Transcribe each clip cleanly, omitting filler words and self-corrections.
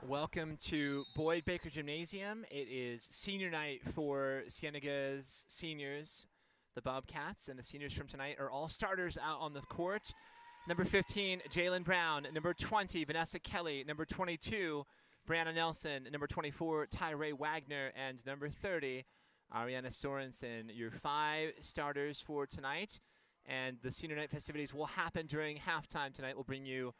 Welcome to Boyd Baker Gymnasium. It is senior night for Cienega's seniors. The Bobcats and the seniors from tonight are all starters out on the court. Number 15, Jalen Brown. Number 20, Vanessa Kelly. Number 22, Brianna Nelson. Number 24, Tyree Wagner. And number 30, Ariana Sorensen. Your 5 starters for tonight. And the senior night festivities will happen during halftime tonight. We'll bring you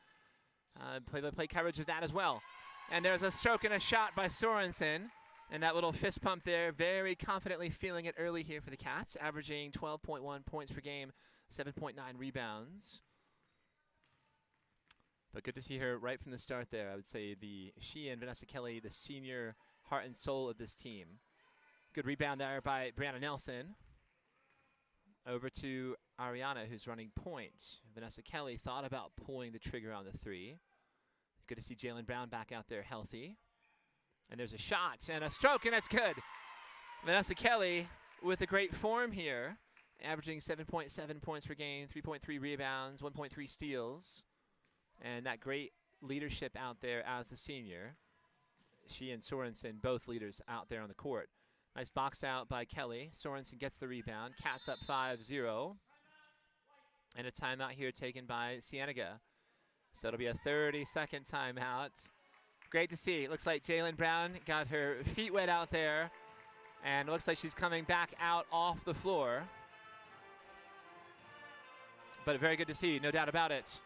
play-by-play coverage of that as well. And there's a stroke and a shot by Sorensen. And that little fist pump there, very confidently feeling it early here for the Cats, averaging 12.1 points per game, 7.9 rebounds. But good to see her right from the start there. I would say she and Vanessa Kelly, the senior heart and soul of this team. Good rebound there by Brianna Nelson. Over to Ariana, who's running point. Vanessa Kelly thought about pulling the trigger on the 3. Good to see Jalen Brown back out there healthy. And there's a shot and a stroke, and that's good. Vanessa Kelly with a great form here, averaging 7.7 points per game, 3.3 rebounds, 1.3 steals. And that great leadership out there as a senior. She and Sorensen, both leaders out there on the court. Nice box out by Kelly. Sorensen gets the rebound. Cats up 5-0. And a timeout here taken by Cienega. So it'll be a 30-second timeout. Great to see. It looks like Jalen Brown got her feet wet out there. And it looks like she's coming back out off the floor. But very good to see, no doubt about it.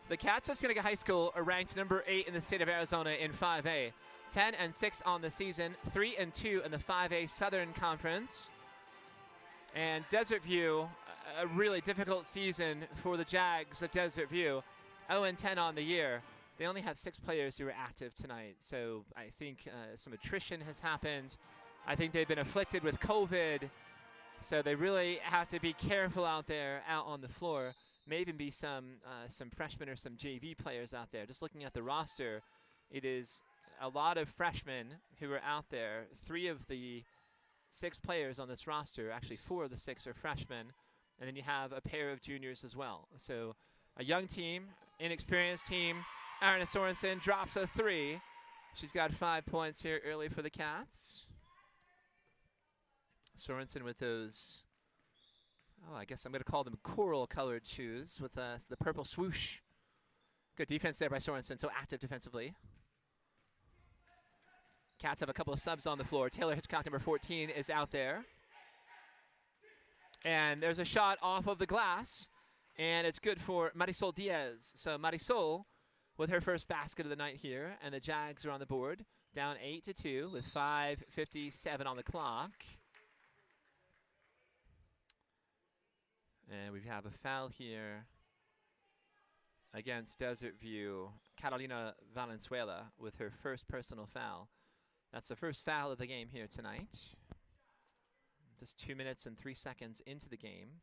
The Cats of Cienega High School are ranked number 8 in the state of Arizona in 5A. 10-6 on the season, 3-2 in the 5A Southern Conference. And Desert View, a really difficult season for the Jags of Desert View. 0-10 on the year. They only have 6 players who are active tonight, so I think some attrition has happened. I think they've been afflicted with COVID, so they really have to be careful out there, out on the floor. May even be some freshmen or some JV players out there. Just looking at the roster, it is a lot of freshmen who are out there. 3 of the 6 players on this roster, actually 4 of the 6 are freshmen, and then you have a pair of juniors as well. So a young team, inexperienced team. Ariana Sorensen drops a 3. She's got 5 points here early for the Cats. Sorensen with those, I guess I'm going to call them coral-colored shoes with the purple swoosh. Good defense there by Sorensen, so active defensively. Cats have a couple of subs on the floor. Taylor Hitchcock, number 14, is out there. And there's a shot off of the glass. And it's good for Marisol Diaz. So Marisol with her first basket of the night here. And the Jags are on the board, down 8-2 with 5:57 on the clock. And we have a foul here against Desert View. Carolina Valenzuela with her first personal foul. That's the first foul of the game here tonight. Just 2 minutes and 3 seconds into the game.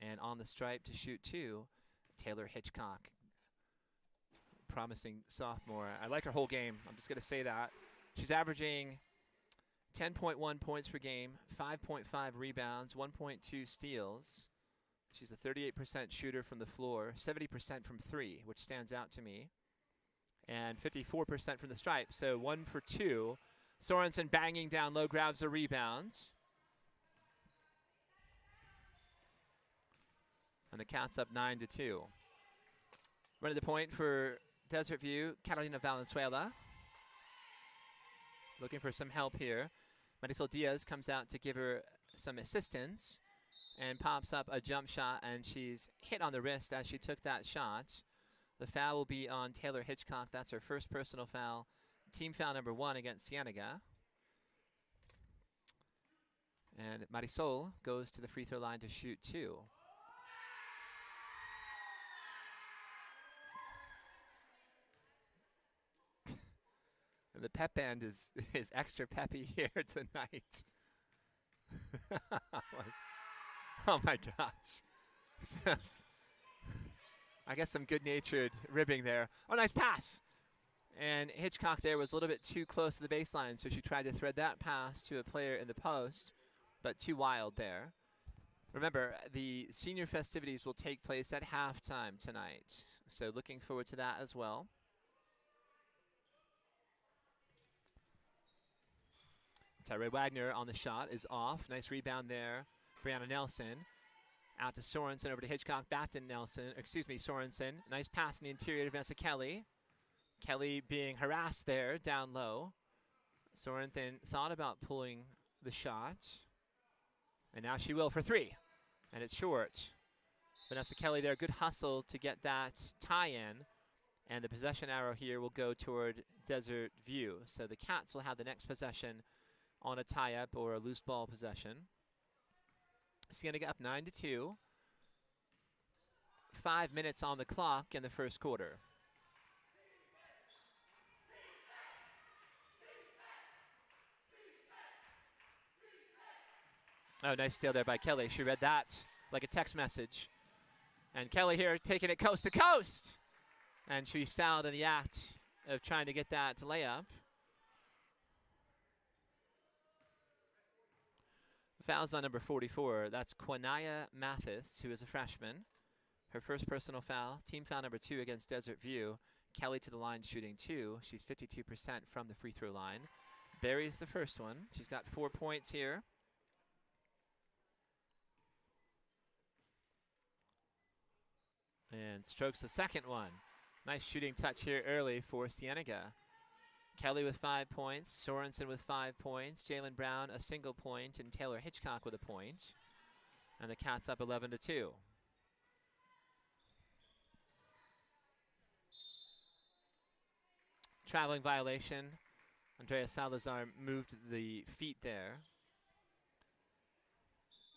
And on the stripe to shoot 2, Taylor Hitchcock. Promising sophomore. I like her whole game. I'm just going to say that. She's averaging 10.1 points per game, 5.5 rebounds, 1.2 steals. She's a 38% shooter from the floor, 70% from 3, which stands out to me. And 54% from the stripe, so 1 for 2. Sorensen banging down low, grabs a rebound. And the Cats up 9-2. Running the point for Desert View, Carolina Valenzuela. Looking for some help here. Marisol Diaz comes out to give her some assistance and pops up a jump shot, and she's hit on the wrist as she took that shot. The foul will be on Taylor Hitchcock. That's her first personal foul. Team foul number 1 against Cienega. And Marisol goes to the free throw line to shoot 2. The pep band is extra peppy here tonight. Oh my gosh. I guess some good-natured ribbing there. Oh, nice pass. And Hitchcock there was a little bit too close to the baseline, so she tried to thread that pass to a player in the post, but too wild there. Remember, the senior festivities will take place at halftime tonight, so looking forward to that as well. Tyree Wagner on the shot is off. Nice rebound there. Brianna Nelson. Out to Sorensen, over to Hitchcock, back to Sorensen. Nice pass in the interior to Vanessa Kelly. Kelly being harassed there, down low. Sorensen thought about pulling the shot. And now she will for three. And it's short. Vanessa Kelly there, good hustle to get that tie-in. And the possession arrow here will go toward Desert View. So the Cats will have the next possession on a tie-up or a loose ball possession. Cienega up 9-2. 5 minutes on the clock in the first quarter. Oh, nice steal there by Kelly. She read that like a text message. And Kelly here taking it coast to coast. And she's fouled in the act of trying to get that layup. Foul's on number 44. That's Quinaya Mathis, who is a freshman. Her first personal foul. Team foul number 2 against Desert View. Kelly to the line shooting 2. She's 52% from the free throw line. Buries the first one. She's got 4 points here. And strokes the second one. Nice shooting touch here early for Cienega. Kelly with 5 points, Sorensen with 5 points, Jalen Brown a single point, and Taylor Hitchcock with a point. And the Cats up 11-2. Traveling violation. Andrea Salazar moved the feet there.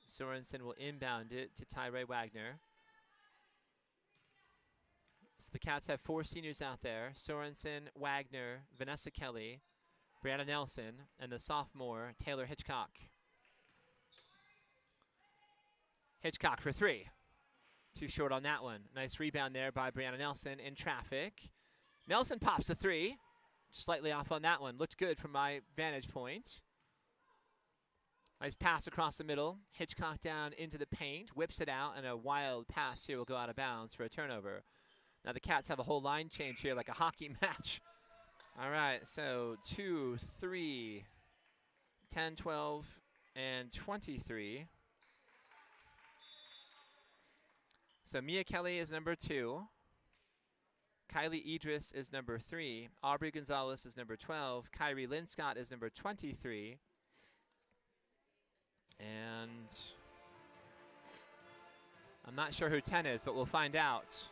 Sorensen will inbound it to Tyree Wagner. So the Cats have 4 seniors out there. Sorensen, Wagner, Vanessa Kelly, Brianna Nelson, and the sophomore, Taylor Hitchcock. Hitchcock for 3. Too short on that one. Nice rebound there by Brianna Nelson in traffic. Nelson pops the 3. Slightly off on that one. Looked good from my vantage point. Nice pass across the middle. Hitchcock down into the paint. Whips it out, and a wild pass here will go out of bounds for a turnover. Now the Cats have a whole line change here like a hockey match. All right, so 2, 3, 10, 12, and 23. So Mia Kelly is number 2. Kylie Idris is number 3. Aubrey Gonzalez is number 12. Kyrie Linscott is number 23. And I'm not sure who 10 is, but we'll find out.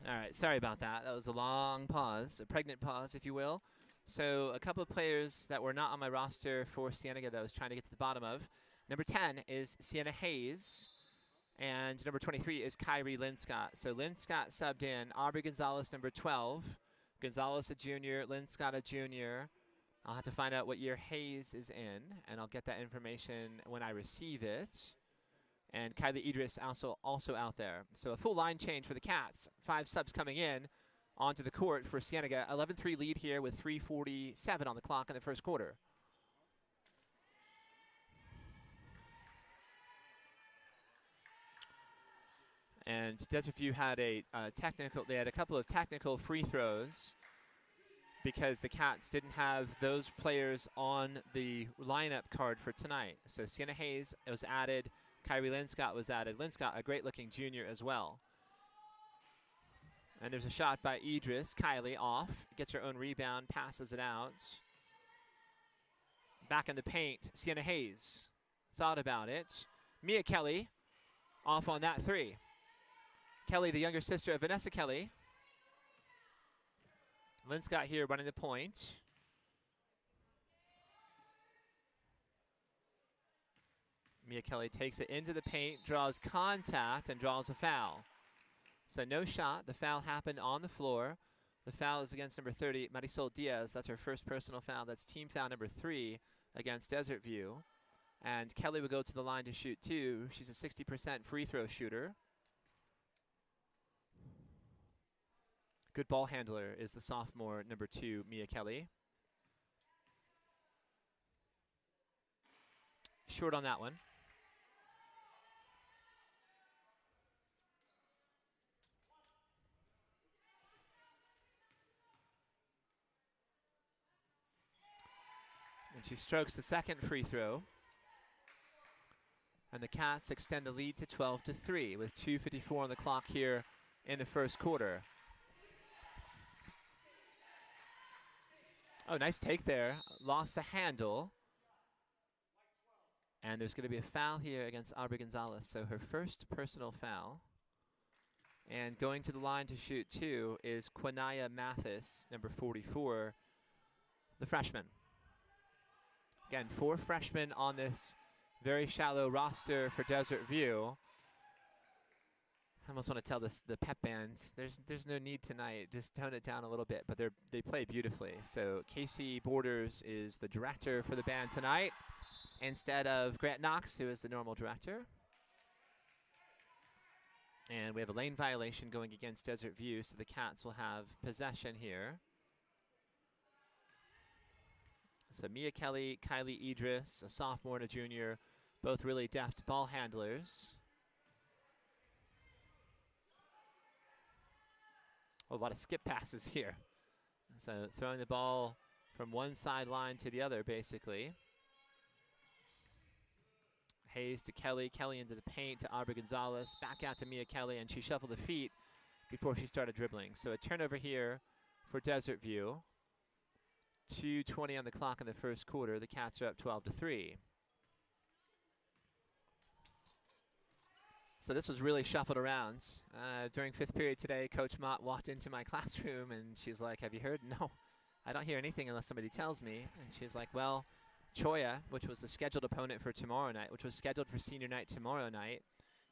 All right, sorry about that. That was a long pause, a pregnant pause, if you will. So a couple of players that were not on my roster for Cienega that I was trying to get to the bottom of. Number 10 is Sienna Hayes, and number 23 is Kyrie Linscott. So Linscott subbed in. Aubrey Gonzalez, number 12. Gonzalez, a junior. Linscott, a junior. I'll have to find out what year Hayes is in, and I'll get that information when I receive it. And Kylie Idris also out there. So a full line change for the Cats. 5 subs coming in onto the court for Cienega. 11-3 lead here with 3:47 on the clock in the first quarter. And Desert View had they had a couple of technical free throws because the Cats didn't have those players on the lineup card for tonight. So Sienna Hayes was added, Kyrie Linscott was added. Linscott, a great-looking junior as well. And there's a shot by Idris. Kylie off, gets her own rebound, passes it out. Back in the paint, Sienna Hayes thought about it. Mia Kelly off on that 3. Kelly, the younger sister of Vanessa Kelly. Linscott here running the point. Mia Kelly takes it into the paint, draws contact, and draws a foul. So no shot. The foul happened on the floor. The foul is against number 30, Marisol Diaz. That's her first personal foul. That's team foul number 3 against Desert View. And Kelly will go to the line to shoot 2. She's a 60% free throw shooter. Good ball handler is the sophomore number 2, Mia Kelly. Short on that one. And she strokes the second free throw. And the Cats extend the lead to 12-3 with 2:54 on the clock here in the first quarter. Oh, nice take there. Lost the handle. And there's going to be a foul here against Aubrey Gonzalez. So her first personal foul. And going to the line to shoot 2 is Quinaya Mathis, number 44, the freshman. Again, 4 freshmen on this very shallow roster for Desert View. I almost want to tell the pep band, there's no need tonight. Just tone it down a little bit, but they play beautifully. So Casey Borders is the director for the band tonight, instead of Grant Knox, who is the normal director. And we have a lane violation going against Desert View, so the Cats will have possession here. So Mia Kelly, Kylie Idris, a sophomore and a junior, both really deft ball handlers. Oh, a lot of skip passes here. So throwing the ball from one sideline to the other, basically. Hayes to Kelly, Kelly into the paint to Aubrey Gonzalez, back out to Mia Kelly, and she shuffled the feet before she started dribbling. So a turnover here for Desert View. 2:20 on the clock in the first quarter. The Cats are up 12-3. So this was really shuffled around. During 5th period today, Coach Mott walked into my classroom and she's like, "Have you heard?" "No, I don't hear anything unless somebody tells me." And she's like, "Well, Choya, which was the scheduled opponent for tomorrow night, which was scheduled for senior night tomorrow night,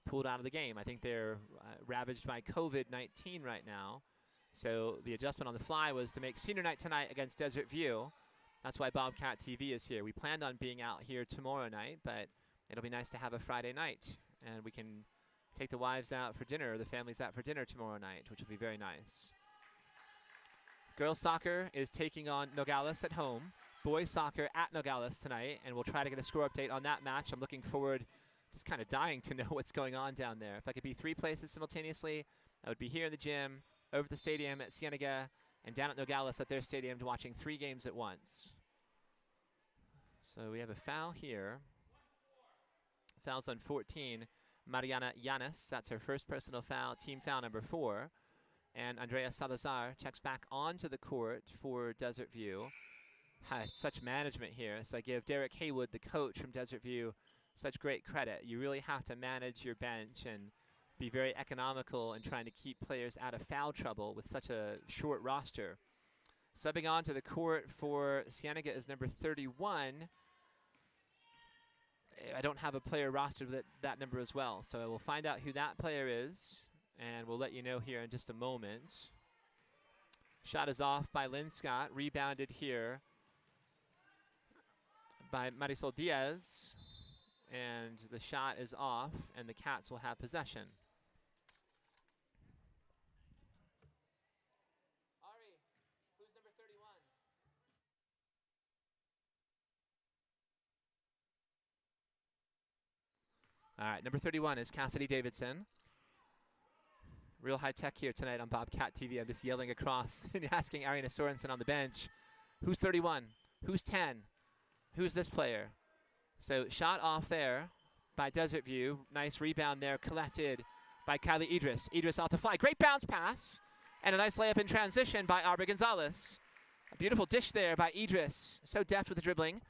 pulled out of the game. I think they're ravaged by COVID-19 right now. So the adjustment on the fly was to make senior night tonight against Desert View. That's why Bobcat TV is here. We planned on being out here tomorrow night, but it'll be nice to have a Friday night. And we can take the wives out for dinner, or the families out for dinner tomorrow night, which will be very nice." Girls soccer is taking on Nogales at home. Boys soccer at Nogales tonight, and we'll try to get a score update on that match. I'm looking forward, just kind of dying to know what's going on down there. If I could be 3 places simultaneously, I would be here in the gym, over at the stadium at Cienega, and down at Nogales at their stadium watching 3 games at once. So we have a foul here. Foul's on 14. Mariana Yanis, that's her first personal foul, team foul number 4. And Andrea Salazar checks back onto the court for Desert View. Such management here. So I give Derek Haywood, the coach from Desert View, such great credit. You really have to manage your bench and be very economical in trying to keep players out of foul trouble with such a short roster. Subbing onto the court for Cienega is number 31. I don't have a player rostered with that number as well, so we'll find out who that player is, and we'll let you know here in just a moment. Shot is off by Linscott, rebounded here by Marisol Diaz. And the shot is off, and the Cats will have possession. Ari, who's number 31? All right, number 31 is Cassidy Davidson. Real high tech here tonight on Bobcat TV. I'm just yelling across and asking Ariana Sorensen on the bench, who's 31? Who's 10? Who's this player? So shot off there by Desert View. Nice rebound there collected by Kylie Idris. Idris off the fly. Great bounce pass. And a nice layup in transition by Aubrey Gonzalez. A beautiful dish there by Idris. So deft with the dribbling.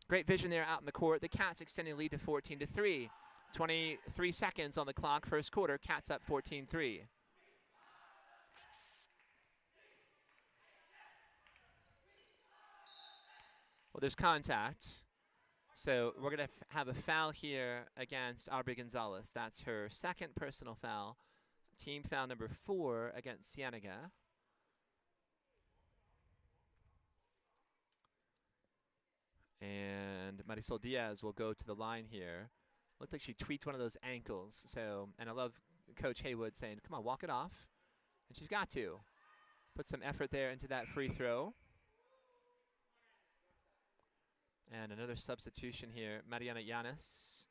Great vision there out in the court. The Cats extending the lead to 14-3. 23 seconds on the clock, first quarter. Cats up 14-3. Well, there's contact. So we're going to have a foul here against Aubrey Gonzalez. That's her second personal foul. Team foul number 4 against Cienega. And Marisol Diaz will go to the line here. Looked like she tweaked one of those ankles. So, and I love Coach Haywood saying, come on, walk it off. And she's got to. Put some effort there into that free throw. And another substitution here, Mariana Llanes.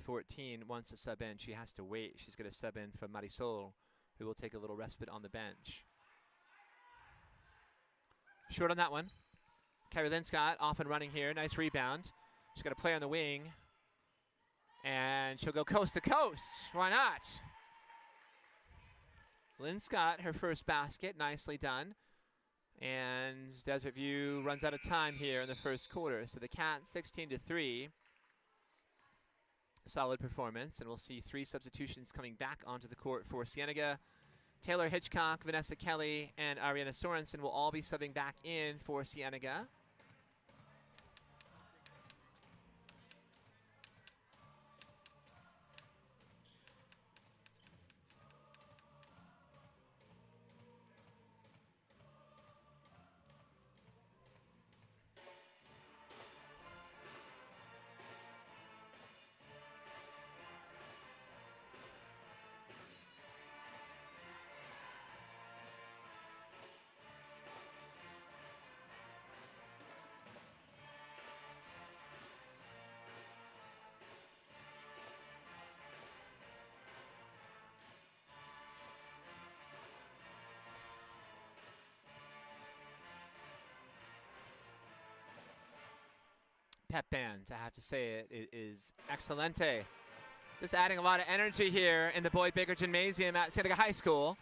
14 wants to sub in. She has to wait. She's going to sub in for Marisol, who will take a little respite on the bench. Short on that one. Kyrie Linscott off and running here. Nice rebound. She's got a player on the wing. And she'll go coast to coast. Why not? Linscott, her first basket. Nicely done. And Desert View runs out of time here in the first quarter. So the Cats 16-3. Solid performance. And we'll see 3 substitutions coming back onto the court for Cienega. Taylor Hitchcock, Vanessa Kelly, and Ariana Sorensen will all be subbing back in for Cienega. Pep band, I have to say it is excelente. Just adding a lot of energy here in the Boyd Baker Gymnasium at Cienega High School.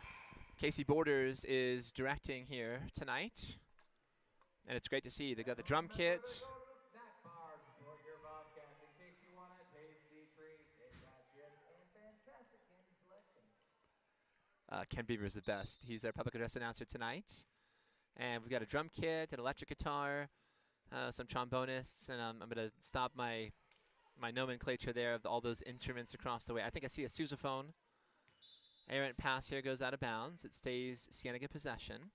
Casey Borders is directing here tonight. And it's great to see. They've got the drum kit. Ken Beaver's the best. He's our public address announcer tonight. And we've got a drum kit, an electric guitar, some trombonists, and I'm going to stop my nomenclature there of all those instruments across the way. I think I see a sousaphone. Errant pass here goes out of bounds. It stays Cienega possession.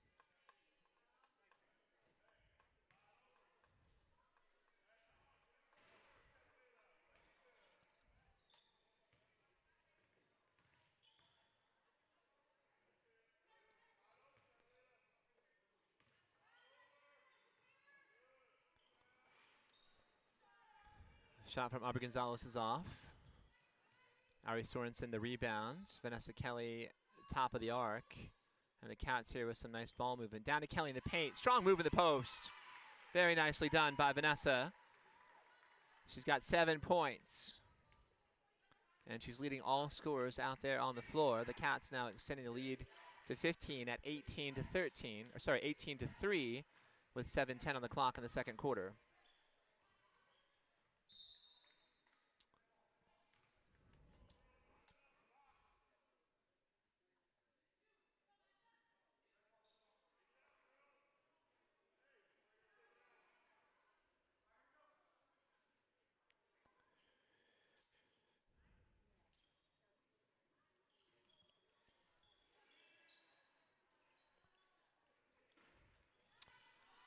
Shot from Aubrey Gonzalez is off. Ari Sorensen the rebound. Vanessa Kelly top of the arc. And the Cats here with some nice ball movement. Down to Kelly in the paint. Strong move in the post. Very nicely done by Vanessa. She's got 7 points. And she's leading all scorers out there on the floor. The Cats now extending the lead to 15 at 18-13. Or sorry, 18-3 with 7:10 on the clock in the second quarter.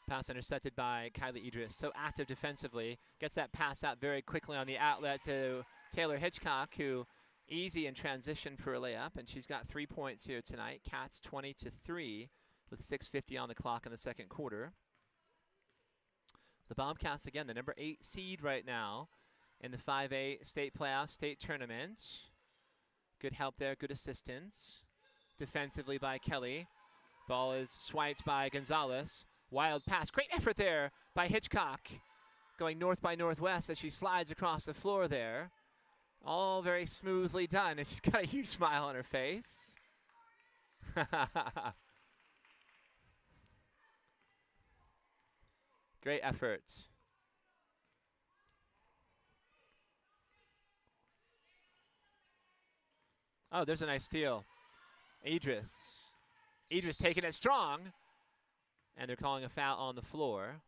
Pass intercepted by Kylie Idris. So active defensively. Gets that pass out very quickly on the outlet to Taylor Hitchcock, who easy in transition for a layup. And she's got 3 points here tonight. Cats 20-3 with 6:50 on the clock in the second quarter. The Bobcats, again, the number 8 seed right now in the 5A state playoff, state tournament. Good help there, good assistance. Defensively by Kelly. Ball is swiped by Gonzalez. Wild pass, great effort there by Hitchcock. Going north by northwest as she slides across the floor there. All very smoothly done, and she's got a huge smile on her face. Great effort. Oh, there's a nice steal. Idris taking it strong. And they're calling a foul on the floor.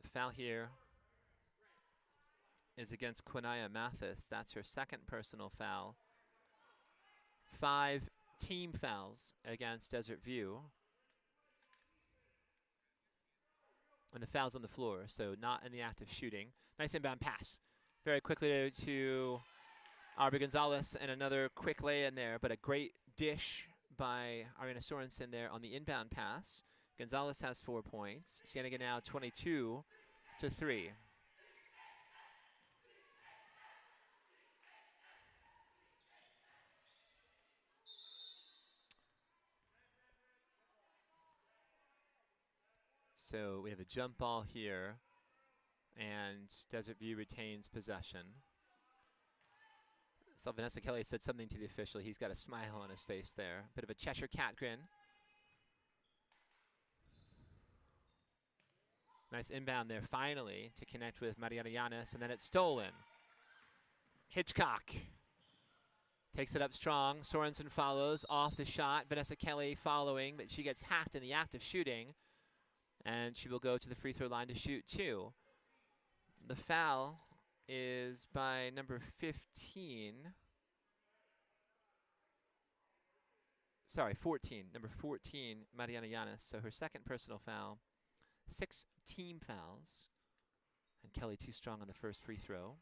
The foul here is against Quinaya Mathis. That's her second personal foul. 5 team fouls against Desert View. And the foul's on the floor, so not in the act of shooting. Nice inbound pass. Very quickly to Aubrey Gonzalez, and another quick lay in there, but a great dish by Ariana Sorensen there on the inbound pass. Gonzalez has 4 points. Cienega now 22-3. So we have a jump ball here, and Desert View retains possession. So Vanessa Kelly said something to the official. He's got a smile on his face there. Bit of a Cheshire cat grin. Nice inbound there finally to connect with Mariana Yanis, and then it's stolen. Hitchcock takes it up strong. Sorensen follows off the shot. Vanessa Kelly following, but she gets hacked in the act of shooting. And she will go to the free throw line to shoot 2. The foul is by number 15. Sorry, 14. Number 14, Mariana Yanis. So her second personal foul. 6 team fouls. And Kelly too strong on the first free throw.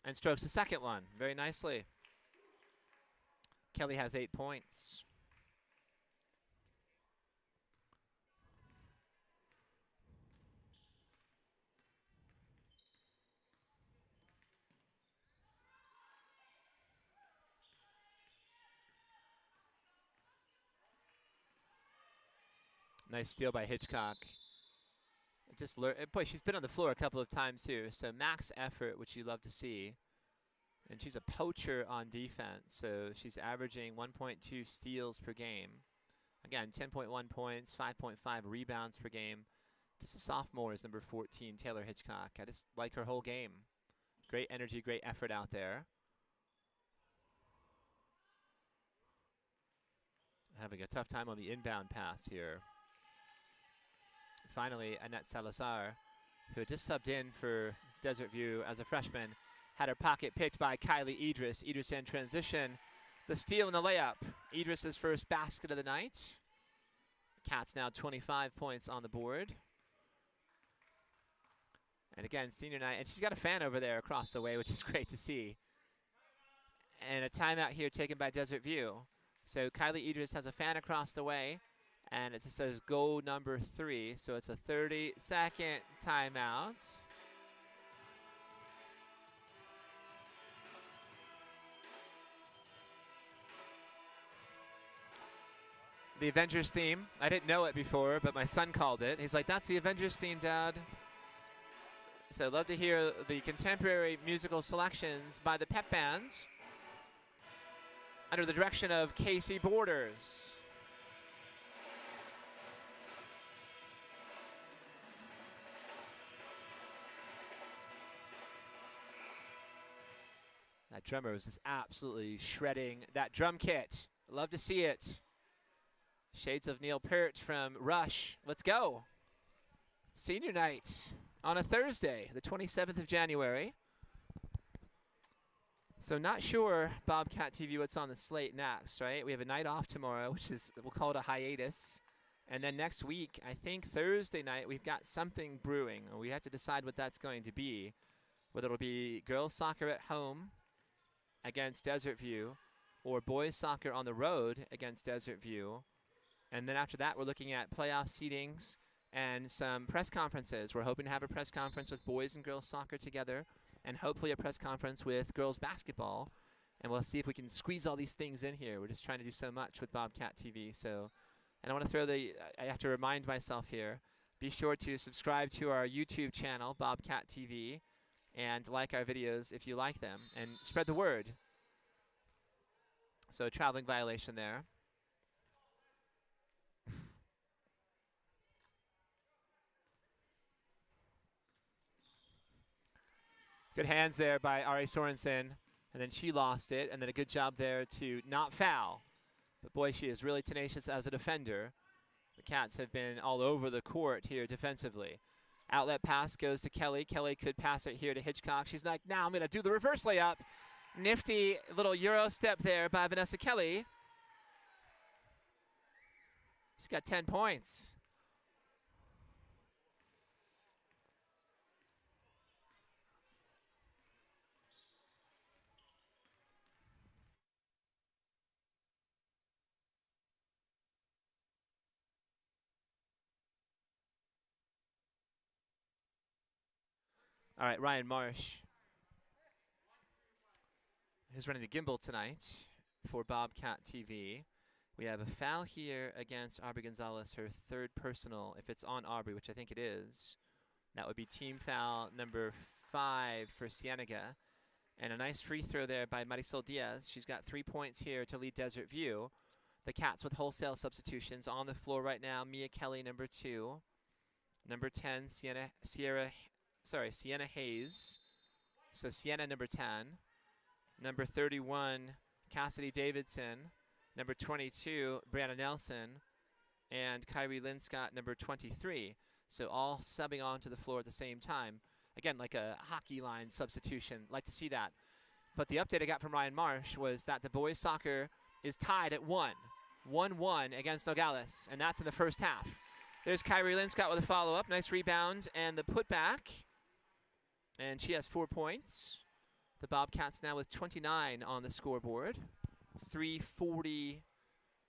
And strokes the second one very nicely. Kelly has 8 points. Nice steal by Hitchcock. Boy, she's been on the floor a couple of times here, so max effort, which you love to see. And she's a poacher on defense, so she's averaging 1.2 steals per game. Again, 10.1 points, 5.5 rebounds per game. Just a sophomore is number 14, Taylor Hitchcock. I just like her whole game. Great energy, great effort out there. Having a tough time on the inbound pass here. Finally, Annette Salazar, who had just subbed in for Desert View as a freshman, had her pocket picked by Kylie Idris. Idris in transition. The steal and the layup. Idris's first basket of the night. Cats now 25 points on the board. And again, senior night. And she's got a fan over there across the way, which is great to see. And a timeout here taken by Desert View. So Kylie Idris has a fan across the way. And it just says goal number 3. So it's a 30-second timeout. The Avengers theme. I didn't know it before, but my son called it. He's like, that's the Avengers theme, Dad. So I'd love to hear the contemporary musical selections by the Pep Band under the direction of Casey Borders. That drummer was just absolutely shredding that drum kit. Love to see it. Shades of Neil Peart from Rush. Let's go. Senior night on a Thursday, the 27th of January. So not sure, Bobcat TV, what's on the slate next, right? We have a night off tomorrow, which is, we'll call it a hiatus. And then next week, I think Thursday night, we've got something brewing. We have to decide what that's going to be, whether it'll be girls soccer at home against Desert View or boys soccer on the road against Desert View. And then after that, we're looking at playoff seedings and some press conferences. We're hoping to have a press conference with boys and girls soccer together, and hopefully a press conference with girls basketball. And we'll see if we can squeeze all these things in here. We're just trying to do so much with Bobcat TV. So, and I want to throw I have to remind myself here, be sure to subscribe to our YouTube channel, Bobcat TV, and like our videos if you like them, and spread the word. So traveling violation there. Good hands there by Ariana Sorensen, and then she lost it, and then a good job there to not foul. But boy, she is really tenacious as a defender. The Cats have been all over the court here defensively. Outlet pass goes to Kelly. Kelly could pass it here to Hitchcock. She's like, now I'm going to do the reverse layup. Nifty little Euro step there by Vanessa Kelly. She's got 10 points. All right, Ryan Marsh, who's running the gimbal tonight for Bobcat TV. We have a foul here against Aubrey Gonzalez, her third personal. If it's on Aubrey, which I think it is, that would be team foul number 5 for Cienega. And a nice free throw there by Marisol Diaz. She's got 3 points here to lead Desert View. The Cats with wholesale substitutions on the floor right now. Mia Kelly, number 2. Number 10, Sienna Hayes. So Sienna, number 10. Number 31, Cassidy Davidson. Number 22, Brianna Nelson. And Kyrie Linscott, number 23. So all subbing onto the floor at the same time. Again, like a hockey line substitution. Like to see that. But the update I got from Ryan Marsh was that the boys soccer is tied at 1. 1-1 against Nogales, and that's in the first half. There's Kyrie Linscott with a follow-up. Nice rebound and the putback. And she has 4 points. The Bobcats now with 29 on the scoreboard. 3:40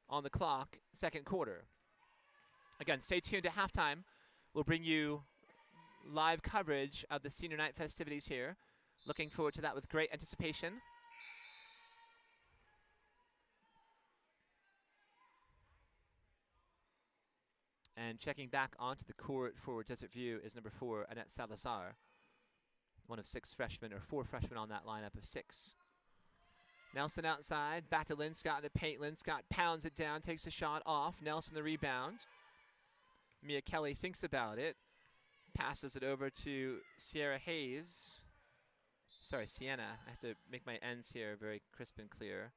on the clock, second quarter. Again, stay tuned to halftime. We'll bring you live coverage of the senior night festivities here. Looking forward to that with great anticipation. And checking back onto the court for Desert View is number 4, Annette Salazar. One of 6 freshmen, or 4 freshmen on that lineup of 6. Nelson outside, back to Linscott in the paint. Linscott pounds it down, takes a shot off. Nelson the rebound. Mia Kelly thinks about it. Passes it over to Sienna Hayes. Sorry, Sienna. I have to make my ends here very crisp and clear.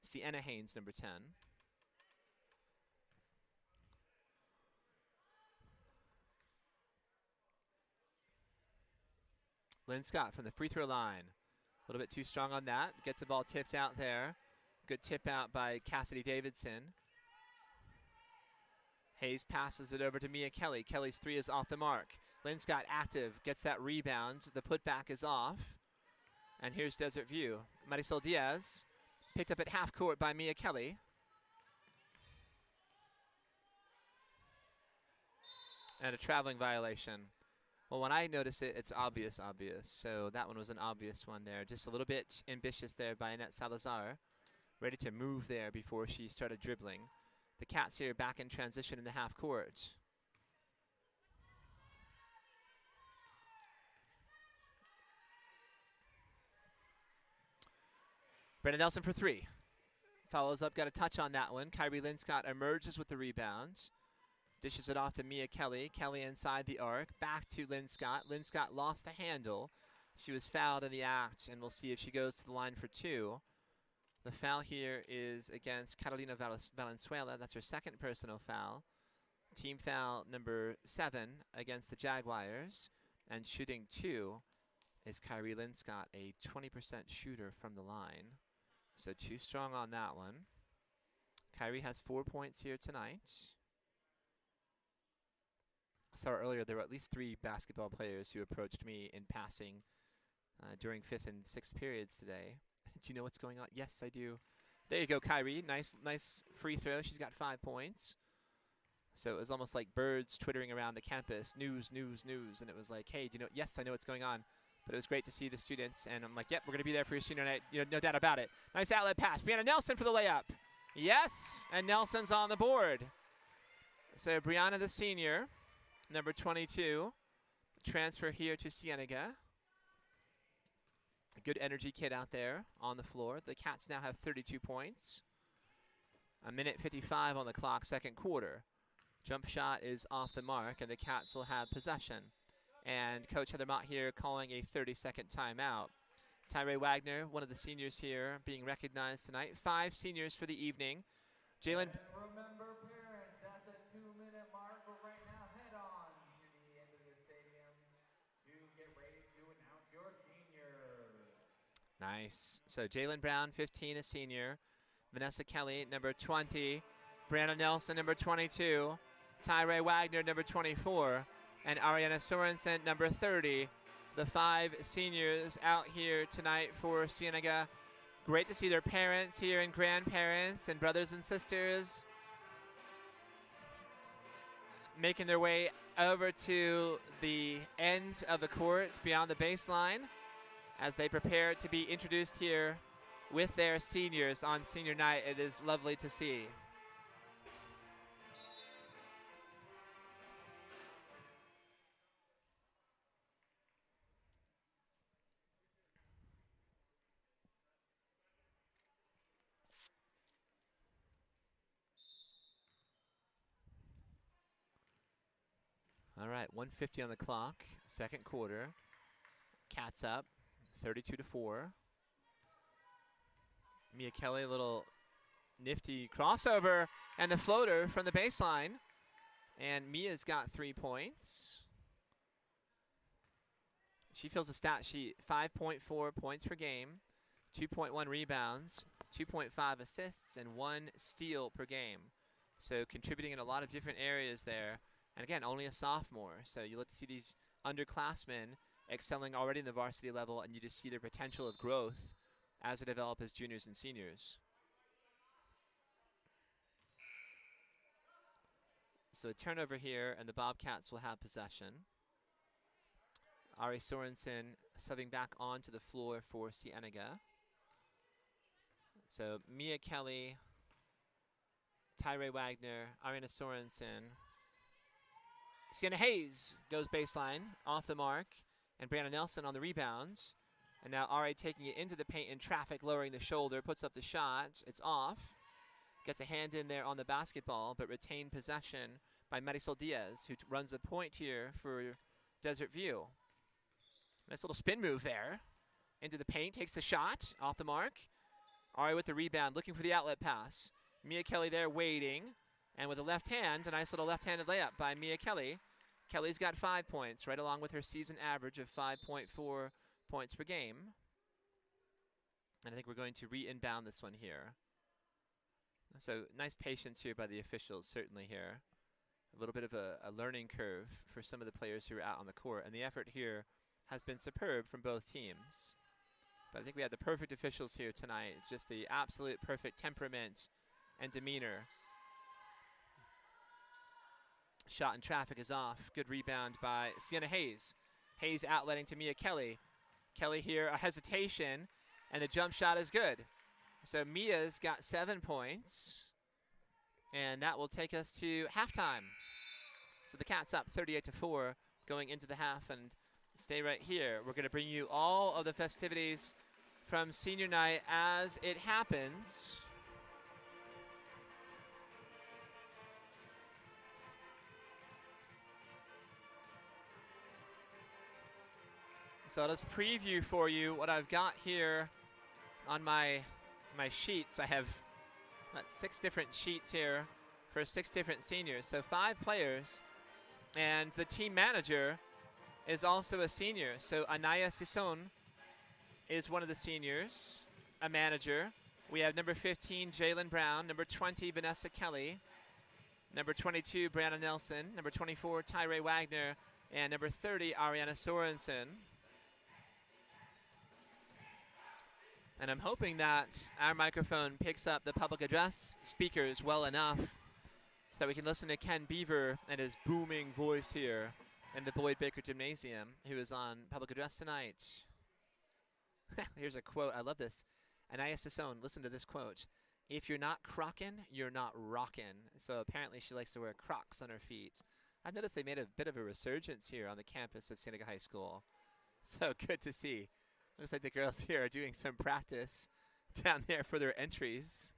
Sienna Haynes, number 10. Linscott from the free throw line. A little bit too strong on that. Gets the ball tipped out there. Good tip out by Cassidy Davidson. Hayes passes it over to Mia Kelly. Kelly's 3 is off the mark. Linscott active, gets that rebound. The putback is off. And here's Desert View. Marisol Diaz picked up at half court by Mia Kelly. And a traveling violation. Well, when I notice it, it's obvious. So that one was an obvious one there. Just a little bit ambitious there by Annette Salazar. Ready to move there before she started dribbling. The Cats here back in transition in the half court. Brandon Nelson for 3. Follows up, got a touch on that one. Kyrie Linscott emerges with the rebound. Dishes it off to Mia Kelly. Kelly inside the arc. Back to Linscott. Linscott lost the handle. She was fouled in the act, and we'll see if she goes to the line for 2. The foul here is against Catalina Valenzuela. That's her second personal foul. Team foul number 7 against the Jaguars. And shooting 2 is Kyrie Linscott, a 20% shooter from the line. So too strong on that one. Kyrie has 4 points here tonight. I saw earlier there were at least 3 basketball players who approached me in passing during 5th and 6th periods today. Do you know what's going on? Yes, I do. There you go, Kyrie. Nice free throw. She's got 5 points. So it was almost like birds twittering around the campus. News, news, news. And it was like, hey, do you know? Yes, I know what's going on. But it was great to see the students. And I'm like, yep, we're going to be there for your senior night. You know, no doubt about it. Nice outlet pass. Brianna Nelson for the layup. Yes, and Nelson's on the board. So Brianna, the senior, number 22, transfer here to Cienega. A good energy kid out there on the floor. The Cats now have 32 points. 1:55 on the clock, second quarter. Jump shot is off the mark, and the Cats will have possession. And Coach Heather Mott here calling a 30-second timeout. Tyree Wagner, one of the seniors here, being recognized tonight. 5 seniors for the evening. Jalen. Remember, parents, at the 2-minute mark, we're right now head on to the end of the stadium to get ready to announce your seniors. Nice. So Jalen Brown, 15, a senior. Vanessa Kelly, number 20. Brianna Nelson, number 22. Tyree Wagner, number 24. And Ariana Sorensen, number 30. The 5 seniors out here tonight for Cienega. Great to see their parents here and grandparents and brothers and sisters making their way over to the end of the court beyond the baseline as they prepare to be introduced here with their seniors on senior night. It is lovely to see. All right, 1:50 on the clock, second quarter. Cats up, 32-4. Mia Kelly, a little nifty crossover, and the floater from the baseline. And Mia's got 3 points. She fills a stat sheet, 5.4 points per game, 2.1 rebounds, 2.5 assists, and 1 steal per game. So contributing in a lot of different areas there. And again, only a sophomore. So you look to see these underclassmen excelling already in the varsity level, and you just see their potential of growth as they develop as juniors and seniors. So a turnover here, and the Bobcats will have possession. Ari Sorensen subbing back onto the floor for Cienega. So Mia Kelly, Tyree Wagner, Ariana Sorensen. Sienna Hayes goes baseline, off the mark, and Brianna Nelson on the rebound. And now Ari taking it into the paint in traffic, lowering the shoulder, puts up the shot. It's off. Gets a hand in there on the basketball, but retained possession by Marisol Diaz, who runs a point here for Desert View. Nice little spin move there. Into the paint, takes the shot, off the mark. Ari with the rebound, looking for the outlet pass. Mia Kelly there waiting. And with a left hand, a nice little left-handed layup by Mia Kelly. Kelly's got 5 points, right along with her season average of 5.4 points per game. And I think we're going to re-inbound this one here. So nice patience here by the officials, certainly here. A little bit of a learning curve for some of the players who are out on the court. And the effort here has been superb from both teams. But I think we had the perfect officials here tonight. It's just the absolute perfect temperament and demeanor. Shot in traffic is off. Good rebound by Sienna Hayes. Hayes outletting to Mia Kelly. Kelly here, a hesitation, and the jump shot is good. So Mia's got 7 points, and that will take us to halftime. So the Cats up 38-4 going into the half, and stay right here. We're going to bring you all of the festivities from senior night as it happens. So let's preview for you what I've got here on my sheets. I have 6 different sheets here for 6 different seniors. So 5 players, and the team manager is also a senior. So Anaya Sison is one of the seniors, a manager. We have number 15, Jalen Brown, number 20, Vanessa Kelly, number 22, Brianna Nelson, number 24, Tyree Wagner, and number 30, Ariana Sorensen. And I'm hoping that our microphone picks up the public address speakers well enough so that we can listen to Ken Beaver and his booming voice here in the Boyd Baker Gymnasium, who is on public address tonight. Here's a quote. I love this. Anaya Sison, listen to this quote. If you're not crockin', you're not rockin'. So apparently she likes to wear Crocs on her feet. I've noticed they made a bit of a resurgence here on the campus of Cienega High School. So good to see. Looks like the girls here are doing some practice down there for their entries.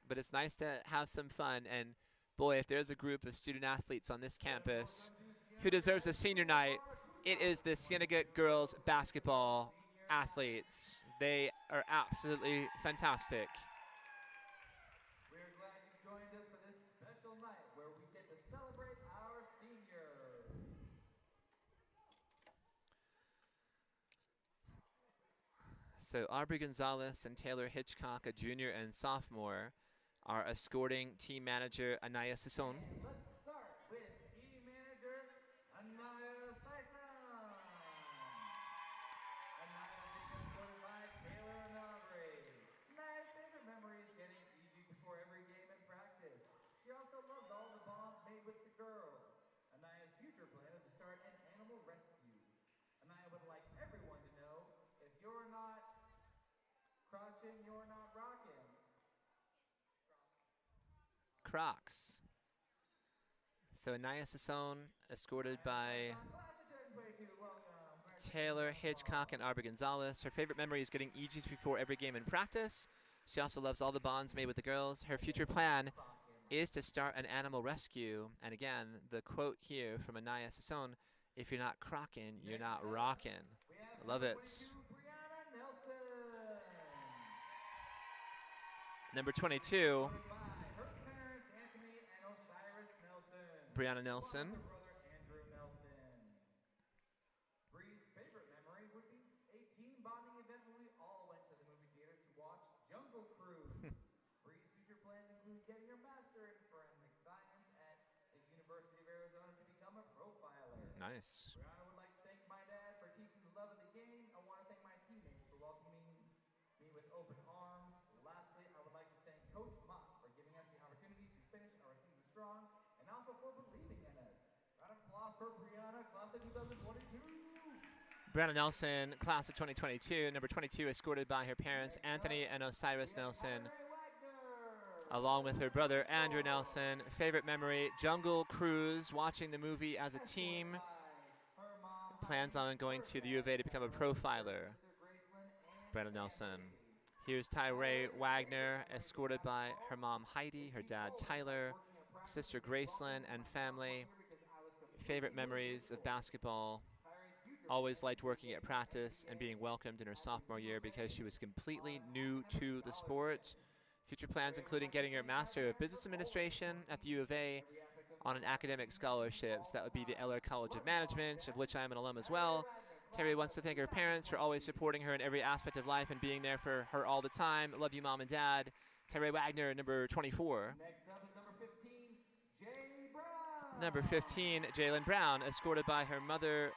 But it's nice to have some fun. And boy, if there's a group of student athletes on this campus who deserves a senior night, it is the Cienega girls basketball athletes. They are absolutely fantastic. We're glad you joined us for this special night where we get to celebrate our seniors. So Aubrey Gonzalez and Taylor Hitchcock, a junior and sophomore, are escorting team manager Anaya Sison. Let's start with team manager Annette Salazar. Annaya's being escorted by Taylor and Aubrey. Annaya's favorite memory is getting EG before every game and practice. She also loves all the bonds made with the girls. Annaya's future plan is to start an animal rescue. Annaya would like everyone to know, if you're not crotching, you're not rocking. Crocs. So Anaya Sison, escorted by Taylor Hitchcock and Aubrey Gonzalez. Her favorite memory is getting EGs before every game in practice. She also loves all the bonds made with the girls. Her future plan is to start an animal rescue. And again, the quote here from Anaya Sison, if you're not crockin', you're not rockin'. I love it. Number 22, Brianna Nelson. Bree's favorite memory would be a team bonding event when we all went to the movie theaters to watch Jungle Cruise. Bree's future plans include getting her master in forensic science at the University of Arizona to become a profiler. Nice. Brianna would like to thank my dad for teaching the love of the game. I want to thank my teammates for welcoming me with open arms. Lastly, I would like to thank Coach Mott for giving us the opportunity to finish our season strong and also for believing in us. Round of applause for Brianna, class of 2022. Brianna Nelson, class of 2022. Number 22, escorted by her parents, Anthony and Osiris Nelson, along with her brother, Andrew Nelson. Favorite memory, Jungle Cruise, watching the movie as a team. Plans on going to the U of A to become a profiler. Brianna Nelson. Here's Tyree Wagner, escorted by her mom, Heidi, her dad, Tyler, sister, Gracelyn, and family. Favorite memories of basketball. Always liked working at practice and being welcomed in her sophomore year because she was completely new to the sport. Future plans including getting her Master of Business Administration at the U of A on an academic scholarship. So that would be the Eller College of Management, of which I am an alum as well. Terry wants to thank her parents for always supporting her in every aspect of life and being there for her all the time. Love you, Mom and Dad. Terry Wagner, number 24. Next up is number 15, Jay Brown. Number 15, Jalen Brown, escorted by her mother,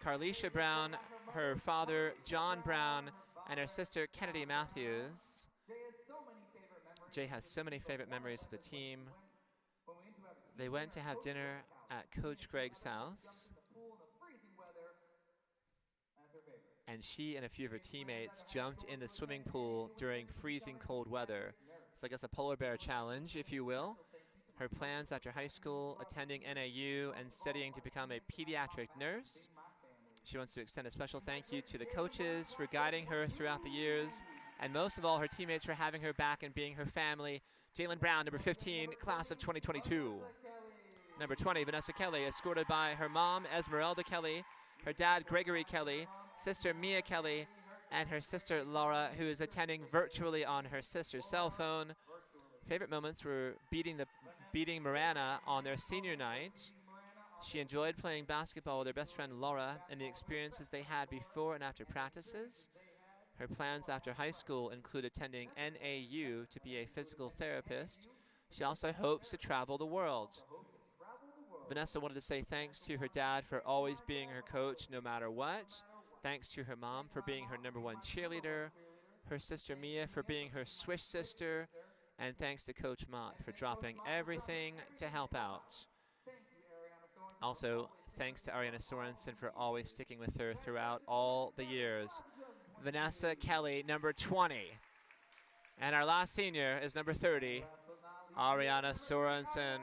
Carlisha Brown, her father, John Brown, and her sister, Kennedy Matthews. Jay has so many favorite memories of the team. They went to have dinner at Coach Greg's house, and she and a few of her teammates jumped in the swimming pool during freezing cold weather. It's like a polar bear challenge, if you will. Her plans after high school, attending NAU and studying to become a pediatric nurse. She wants to extend a special thank you to the coaches for guiding her throughout the years, and most of all, her teammates for having her back and being her family. Jalen Brown, number 15, class of 2022. Number 20, Vanessa Kelly, escorted by her mom, Esmeralda Kelly, her dad, Gregory Kelly, sister, Mia Kelly, and her sister, Laura, who is attending virtually on her sister's cell phone. Favorite moments were beating Brianna on their senior night. She enjoyed playing basketball with her best friend Laura and the experiences they had before and after practices. Her plans after high school include attending NAU to be a physical therapist. She also hopes to travel the world. Vanessa wanted to say thanks to her dad for always being her coach no matter what. Thanks to her mom for being her #1 cheerleader. Her sister Mia for being her swish sister. And thanks to Coach Mott for dropping everything to help out. Also, thanks to Ariana Sorensen for always sticking with her throughout all the years. Vanessa Kelly, number 20. And our last senior is number 30, Ariana Sorensen,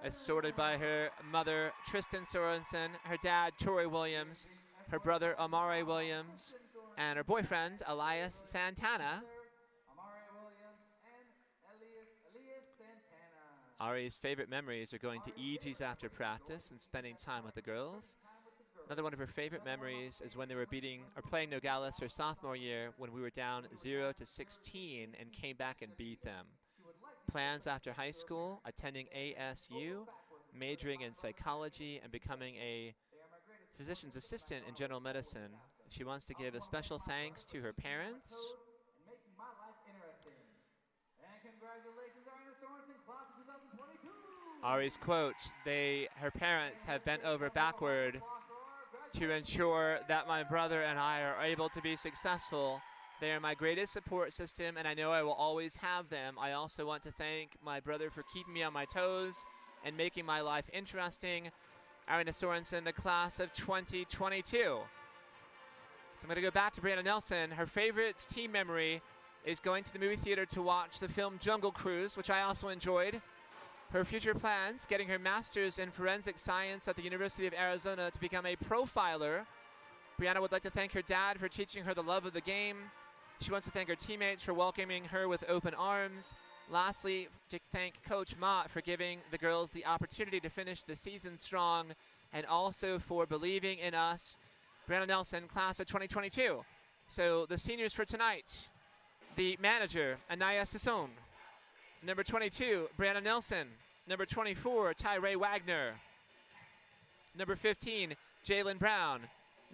escorted by her mother, Tristan Sorensen, her dad, Tori Williams, her brother, Amare Williams, and her boyfriend, Elias Santana. Ari's favorite memories are going to EG's after practice and spending time with the girls. Another one of her favorite memories is when they were playing Nogales her sophomore year when we were down 0-16 and came back and beat them. Plans after high school, attending ASU, majoring in psychology, and becoming a physician's assistant in general medicine. She wants to give a special thanks to her parents. Congratulations, Ariana Sorensen, class of 2022. Ari's quote, her parents have bent over backward to ensure that my brother and I are able to be successful. They are my greatest support system, and I know I will always have them. I also want to thank my brother for keeping me on my toes and making my life interesting. Ariana Sorensen, the class of 2022. So I'm going to go back to Brianna Nelson. Her favorite team memory is going to the movie theater to watch the film Jungle Cruise, which I also enjoyed. Her future plans, getting her master's in forensic science at the University of Arizona to become a profiler. Brianna would like to thank her dad for teaching her the love of the game. She wants to thank her teammates for welcoming her with open arms. Lastly, to thank Coach Mott for giving the girls the opportunity to finish the season strong and also for believing in us. Brianna Nelson, class of 2022. So the seniors for tonight. The manager, Anaya Sisson. Number 22, Brianna Nelson. Number 24, Tyree Wagner. Number 15, Jalen Brown.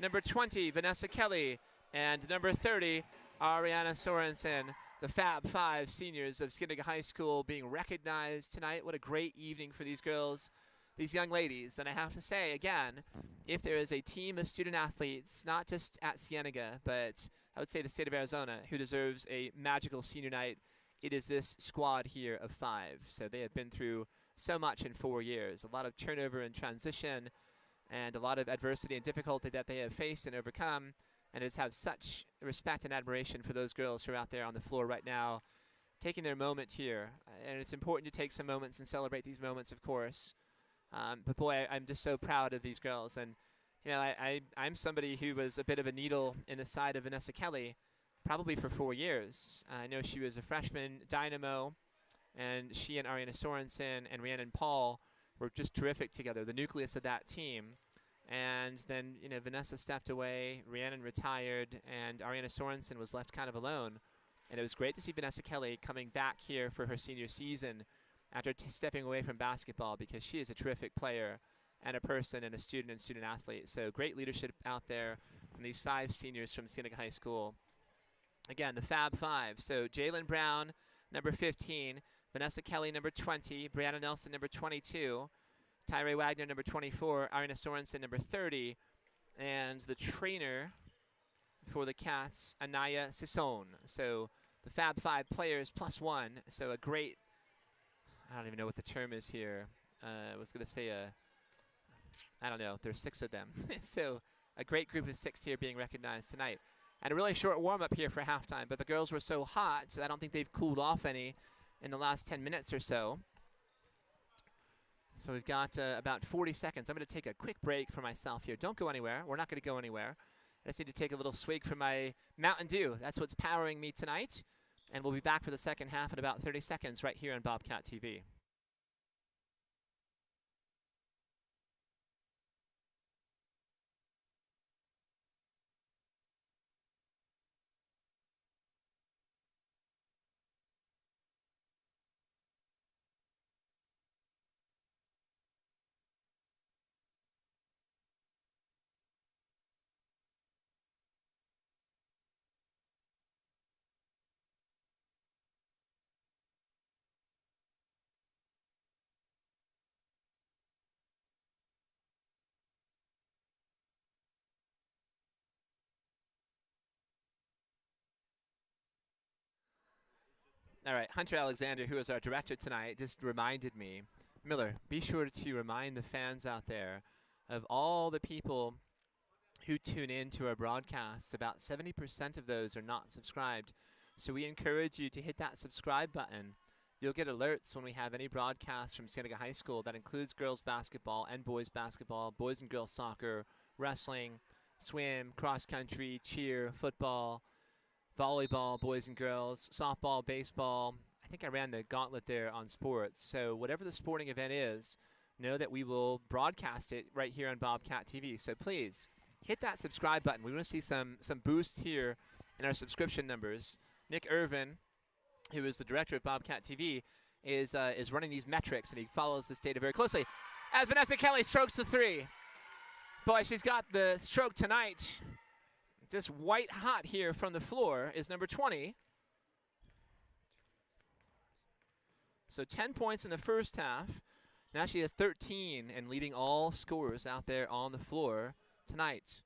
Number 20, Vanessa Kelly. And number 30, Ariana Sorensen. The Fab Five seniors of Cienega High School being recognized tonight. What a great evening for these girls, these young ladies. And I have to say, again, if there is a team of student athletes, not just at Cienega, but I would say the state of Arizona, who deserves a magical senior night, it is this squad here of 5. So they have been through so much in 4 years, a lot of turnover and transition, and a lot of adversity and difficulty that they have faced and overcome, and just have such respect and admiration for those girls who are out there on the floor right now, taking their moment here. And it's important to take some moments and celebrate these moments, of course. But boy, I'm just so proud of these girls. And you know, I'm somebody who was a bit of a needle in the side of Vanessa Kelly, probably for 4 years. I know she was a freshman dynamo, and she and Ariana Sorensen and Rhiannon Paul were just terrific together, the nucleus of that team. And then, you know, Vanessa stepped away, Rhiannon retired, and Ariana Sorensen was left kind of alone. And it was great to see Vanessa Kelly coming back here for her senior season after stepping away from basketball, because she is a terrific player and a person and a student and student athlete. So great leadership out there from these 5 seniors from Cienega High School. Again, the Fab Five. So Jalen Brown, number 15. Vanessa Kelly, number 20. Brianna Nelson, number 22. Tyree Wagner, number 24. Ariana Sorensen, number 30. And the trainer for the Cats, Anaya Sisson. So the Fab Five players plus 1. So a great, I don't even know what the term is here. I was going to say I don't know. There's 6 of them. So a great group of 6 here being recognized tonight. And a really short warm-up here for halftime. But the girls were so hot, so I don't think they've cooled off any in the last 10 minutes or so. So we've got about 40 seconds. I'm going to take a quick break for myself here. Don't go anywhere. We're not going to go anywhere. I just need to take a little swig from my Mountain Dew. That's what's powering me tonight. And we'll be back for the second half in about 30 seconds right here on Bobcat TV. All right, Hunter Alexander, who is our director tonight, just reminded me, Miller, be sure to remind the fans out there of all the people who tune in to our broadcasts. About 70% of those are not subscribed. So we encourage you to hit that subscribe button. You'll get alerts when we have any broadcasts from Cienega High School. That includes girls basketball and boys basketball, boys and girls soccer, wrestling, swim, cross country, cheer, football, volleyball, boys and girls, softball, baseball. I think I ran the gauntlet there on sports. So whatever the sporting event is, know that we will broadcast it right here on Bobcat TV. So please hit that subscribe button. We want to see some boosts here in our subscription numbers. Nick Irvin, who is the director of Bobcat TV, is running these metrics, and he follows this data very closely. As Vanessa Kelly strokes the three. Boy, she's got the stroke tonight. Just white hot here from the floor is number 20. So 10 points in the first half. Now she has 13 and leading all scorers out there on the floor tonight.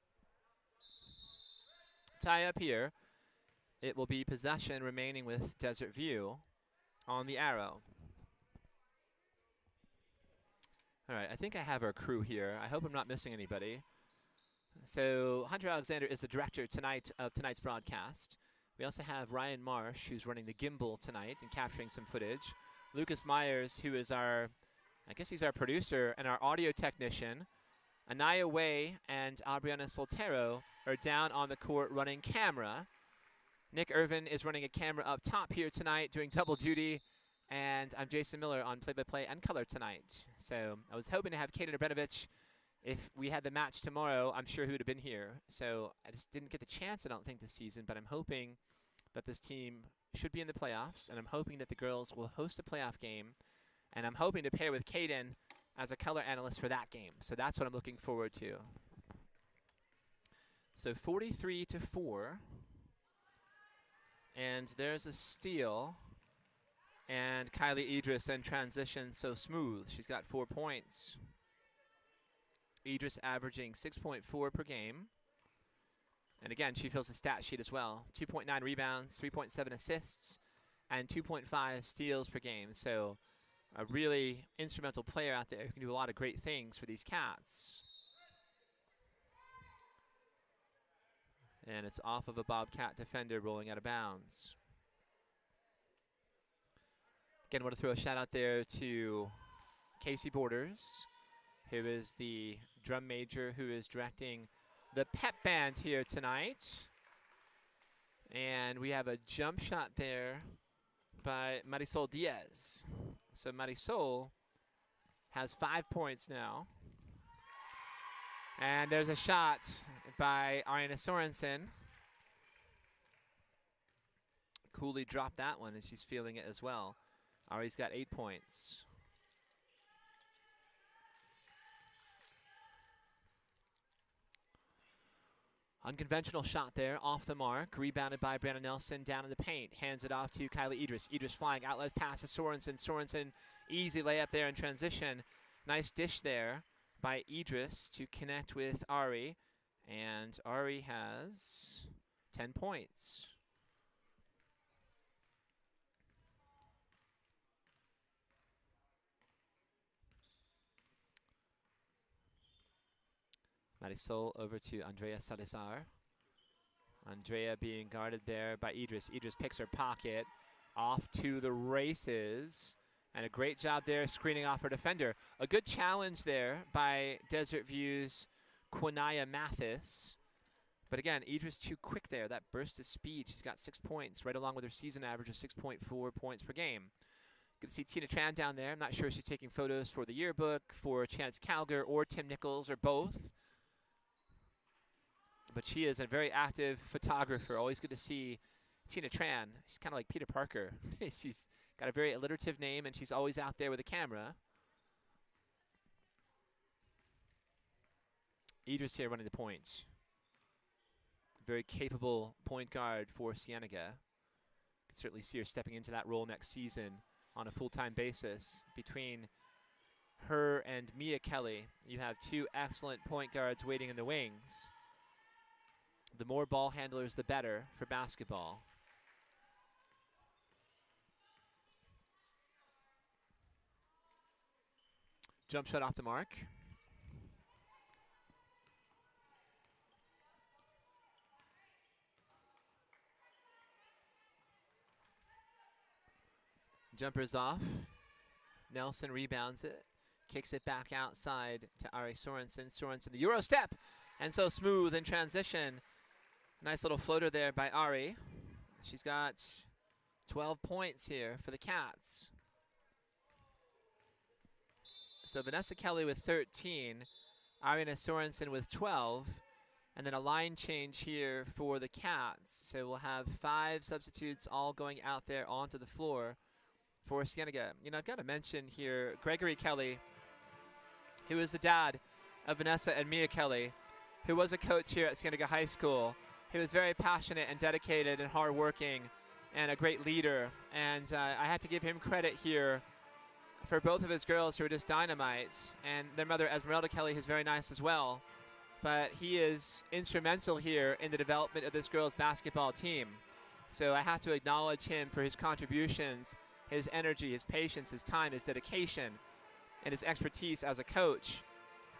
Tie up here. It will be possession remaining with Desert View on the arrow. All right, I think I have our crew here. I hope I'm not missing anybody. So Hunter Alexander is the director tonight of tonight's broadcast. We also have Ryan Marsh, who's running the gimbal tonight and capturing some footage. Lucas Myers, who is I guess he's our producer and our audio technician. Anaya Way and Ariana Sorensen are down on the court running camera. Nick Irvin is running a camera up top here tonight, doing double duty. And I'm Jason Miller on play-by-play and color tonight. So I was hoping to have Kaden Abranovich. If we had the match tomorrow, I'm sure he would have been here. So I just didn't get the chance, I don't think, this season. But I'm hoping that this team should be in the playoffs. And I'm hoping that the girls will host a playoff game. And I'm hoping to pair with Kaden as a color analyst for that game. So that's what I'm looking forward to. So 43-4. And there's a steal. And Kylie Idris in transition so smooth. She's got 4 points. Idris averaging 6.4 per game. And again, she fills the stat sheet as well. 2.9 rebounds, 3.7 assists, and 2.5 steals per game. So a really instrumental player out there who can do a lot of great things for these Cats. And it's off of a Bobcat defender rolling out of bounds. Again, I want to throw a shout out there to Casey Borders, who is the drum major who is directing the pep band here tonight. And we have a jump shot there by Marisol Diaz. So Marisol has 5 points now. And there's a shot by Ariana Sorensen. Coolly dropped that one, and she's feeling it as well. Ari's got 8 points. Unconventional shot there, off the mark. Rebounded by Brianna Nelson, down in the paint. Hands it off to Kylie Idris. Idris flying, outlet pass to Sorensen. Sorensen, easy layup there in transition. Nice dish there by Idris to connect with Ari. And Ari has 10 points. Marisol over to Andrea Salazar. Andrea being guarded there by Idris. Idris picks her pocket. Off to the races. And a great job there screening off her defender. A good challenge there by Desert View's Quinaya Mathis. But again, Idris too quick there. That burst of speed. She's got 6 points, right along with her season average of 6.4 points per game. Good to see Tina Tran down there. I'm not sure if she's taking photos for the yearbook, for Chance Calgar, or Tim Nichols, or both. But she is a very active photographer. Always good to see Tina Tran. She's kind of like Peter Parker. She's got a very alliterative name, and she's always out there with a camera. Idris here running the point. Very capable point guard for Cienega. Could certainly see her stepping into that role next season on a full-time basis. Between her and Mia Kelly, you have 2 excellent point guards waiting in the wings. The more ball handlers, the better for basketball. Jump shot off the mark. Jumper's off. Nelson rebounds it. Kicks it back outside to Ari Sorensen. Sorensen, the Euro step. And so smooth in transition. Nice little floater there by Ari. She's got 12 points here for the Cats. So Vanessa Kelly with 13. Ariana Sorensen with 12. And then a line change here for the Cats. So we'll have 5 substitutes all going out there onto the floor for Cienega. You know, I've got to mention here Gregory Kelly, who is the dad of Vanessa and Mia Kelly, who was a coach here at Cienega High School. He was very passionate and dedicated and hardworking and a great leader. And I had to give him credit here for both of his girls who are just dynamite. And their mother, Esmeralda Kelly, who's very nice as well. But he is instrumental here in the development of this girls' basketball team. So I have to acknowledge him for his contributions, his energy, his patience, his time, his dedication, and his expertise as a coach.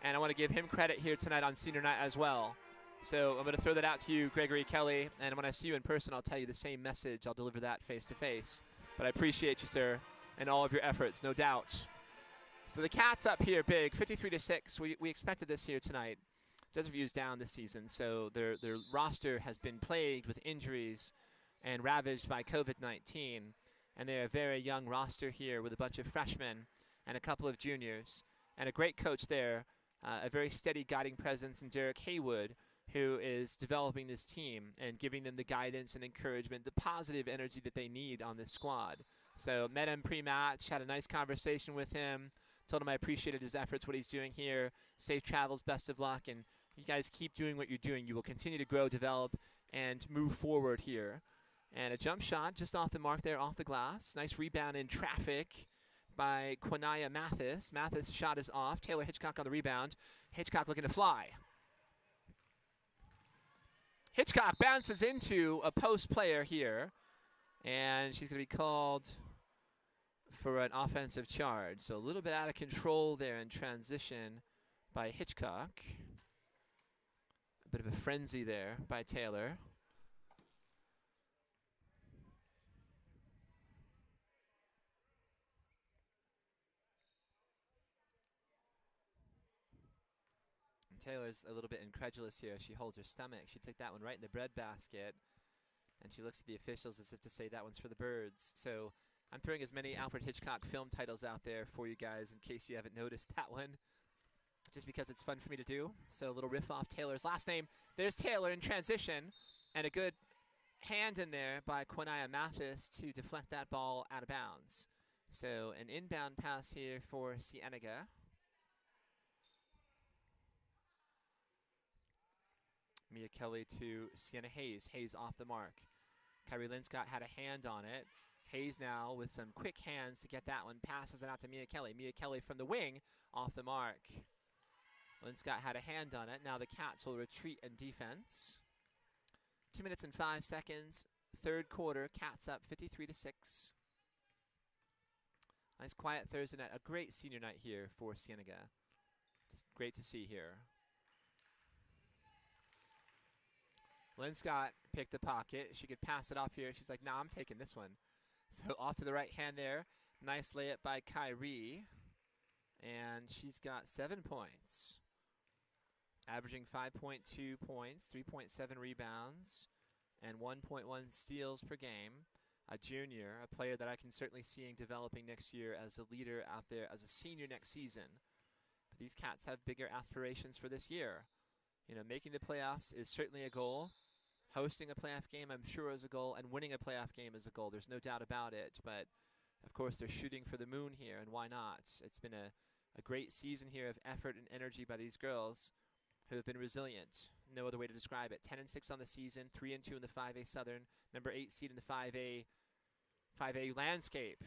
And I want to give him credit here tonight on senior night as well. So I'm going to throw that out to you, Gregory Kelly, and when I see you in person, I'll tell you the same message. I'll deliver that face to face. But I appreciate you, sir, and all of your efforts, no doubt. So the Cats up here big, 53-6. We expected this here tonight. Desert View's down this season, so their roster has been plagued with injuries and ravaged by COVID-19. And they're a very young roster here with a bunch of freshmen and a couple of juniors. And a great coach there, a very steady guiding presence in Derek Haywood, who is developing this team and giving them the guidance and encouragement, the positive energy that they need on this squad. So met him pre-match, had a nice conversation with him, told him I appreciated his efforts, what he's doing here. Safe travels, best of luck, and you guys keep doing what you're doing. You will continue to grow, develop, and move forward here. And a jump shot just off the mark there, off the glass. Nice rebound in traffic by Quinaya Mathis. Mathis' shot is off. Taylor Hitchcock on the rebound. Hitchcock looking to fly. Hitchcock bounces into a post player here, and she's going to be called for an offensive charge. So a little bit out of control there in transition by Hitchcock. A bit of a frenzy there by Taylor. Taylor's a little bit incredulous here. She holds her stomach. She took that one right in the breadbasket. And she looks at the officials as if to say that one's for the birds. So I'm throwing as many Alfred Hitchcock film titles out there for you guys in case you haven't noticed that one. Just because it's fun for me to do. So a little riff off Taylor's last name. There's Taylor in transition. And a good hand in there by Quinaya Mathis to deflect that ball out of bounds. So an inbound pass here for Cienega. Mia Kelly to Sienna Hayes. Hayes off the mark. Kyrie Linscott had a hand on it. Hayes now with some quick hands to get that one. Passes it out to Mia Kelly. Mia Kelly from the wing off the mark. Linscott had a hand on it. Now the Cats will retreat in defense. 2 minutes and 5 seconds. Third quarter. Cats up 53-6. Nice quiet Thursday night. A great senior night here for Cienega. Just great to see here. Linscott picked the pocket. She could pass it off here. She's like, nah, I'm taking this one. So off to the right hand there. Nice layup by Kyrie. And she's got 7 points. Averaging 5.2 points, 3.7 rebounds, and 1.1 steals per game. A junior, a player that I can certainly see developing next year as a leader out there as a senior next season. But these Cats have bigger aspirations for this year. You know, making the playoffs is certainly a goal. Hosting a playoff game, I'm sure, is a goal, and winning a playoff game is a goal. There's no doubt about it. But, of course, they're shooting for the moon here, and why not? It's been a great season here of effort and energy by these girls who have been resilient. No other way to describe it. 10-6 on the season, 3-2 in the 5A Southern, number 8 seed in the 5A landscape.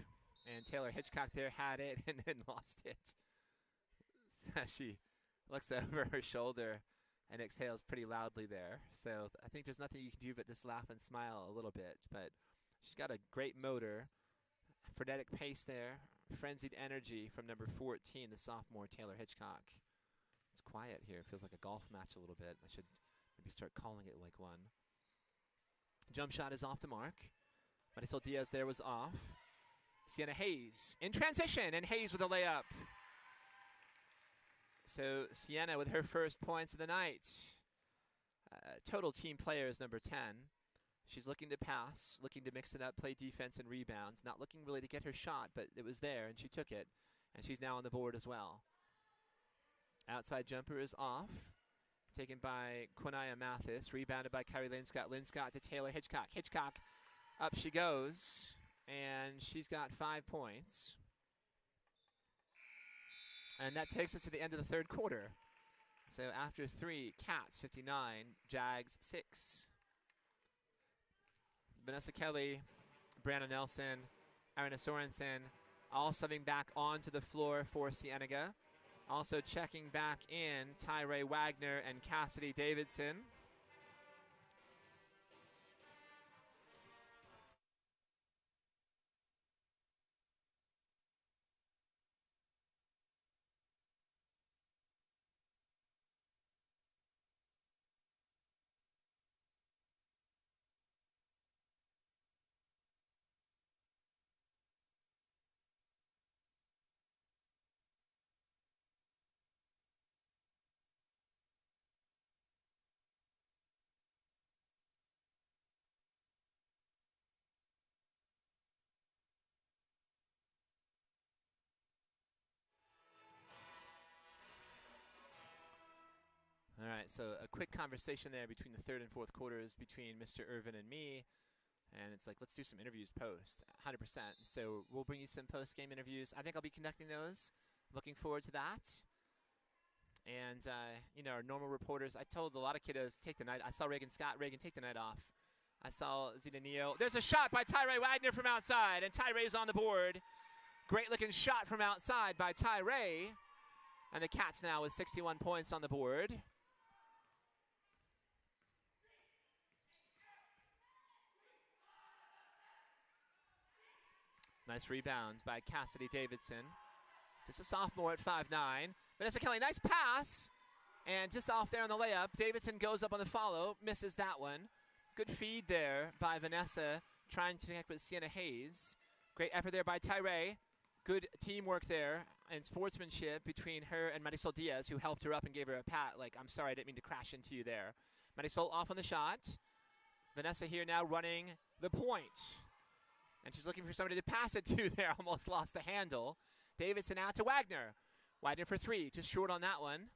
And Taylor Hitchcock there had it and then lost it. She looks over her shoulder and exhales pretty loudly there. So I think there's nothing you can do but just laugh and smile a little bit. But she's got a great motor, frenetic pace there, frenzied energy from number 14, the sophomore Taylor Hitchcock. It's quiet here. It feels like a golf match a little bit. I should maybe start calling it like one. Jump shot is off the mark. Marisol Diaz there was off. Sienna Hayes in transition, and Hayes with a layup. So Sienna with her first points of the night. Total team player is number 10. She's looking to pass, looking to mix it up, play defense and rebounds. Not looking really to get her shot, but it was there, and she took it. And she's now on the board as well. Outside jumper is off. Taken by Quinaya Mathis. Rebounded by Kyrie Linscott. Linscott to Taylor Hitchcock. Hitchcock, up she goes. And she's got 5 points. And that takes us to the end of the third quarter. So after 3, Cats 59, Jags 6. Vanessa Kelly, Brianna Nelson, Ariana Sorensen, all subbing back onto the floor for Cienega. Also checking back in, Tyree Wagner and Cassidy Davidson. All right, so a quick conversation there between the third and fourth quarters between Mr. Irvin and me. And it's like, let's do some interviews post, 100%. So we'll bring you some post-game interviews. I think I'll be conducting those. Looking forward to that. And, you know, our normal reporters, I told a lot of kiddos, take the night. I saw Reagan Scott. Reagan, take the night off. I saw Zeta Neo. There's a shot by Tyree Wagner from outside, and Tyree's on the board. Great-looking shot from outside by Tyree. And the Cats now with 61 points on the board. Nice rebound by Cassidy Davidson. Just a sophomore at 5'9". Vanessa Kelly, nice pass. And just off there on the layup, Davidson goes up on the follow, misses that one. Good feed there by Vanessa, trying to connect with Sienna Hayes. Great effort there by Tyree. Good teamwork there and sportsmanship between her and Marisol Diaz, who helped her up and gave her a pat, like, I'm sorry, I didn't mean to crash into you there. Marisol off on the shot. Vanessa here now running the point. And she's looking for somebody to pass it to there. Almost lost the handle. Davidson out to Wagner. Wagner for 3. Just short on that one.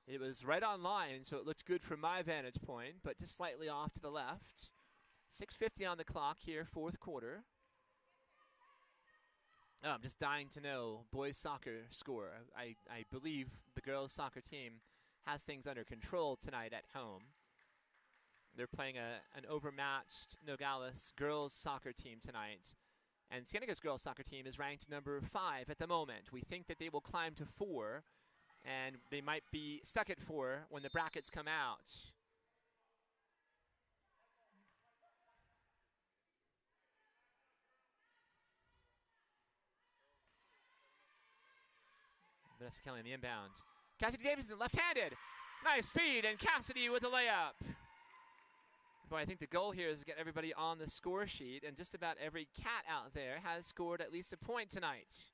It was right on line, so it looked good from my vantage point, but just slightly off to the left. 6:50 on the clock here, fourth quarter. Oh, I'm just dying to know boys soccer score. I believe the girls soccer team has things under control tonight at home. They're playing an overmatched Nogales girls soccer team tonight. And Cienega's girls soccer team is ranked number 5 at the moment. We think that they will climb to 4, and they might be stuck at 4 when the brackets come out. Vanessa Kelly on the inbound. Cassidy Davidson, left-handed. Nice feed, and Cassidy with a layup. Boy, I think the goal here is to get everybody on the score sheet, and just about every Cat out there has scored at least a point tonight.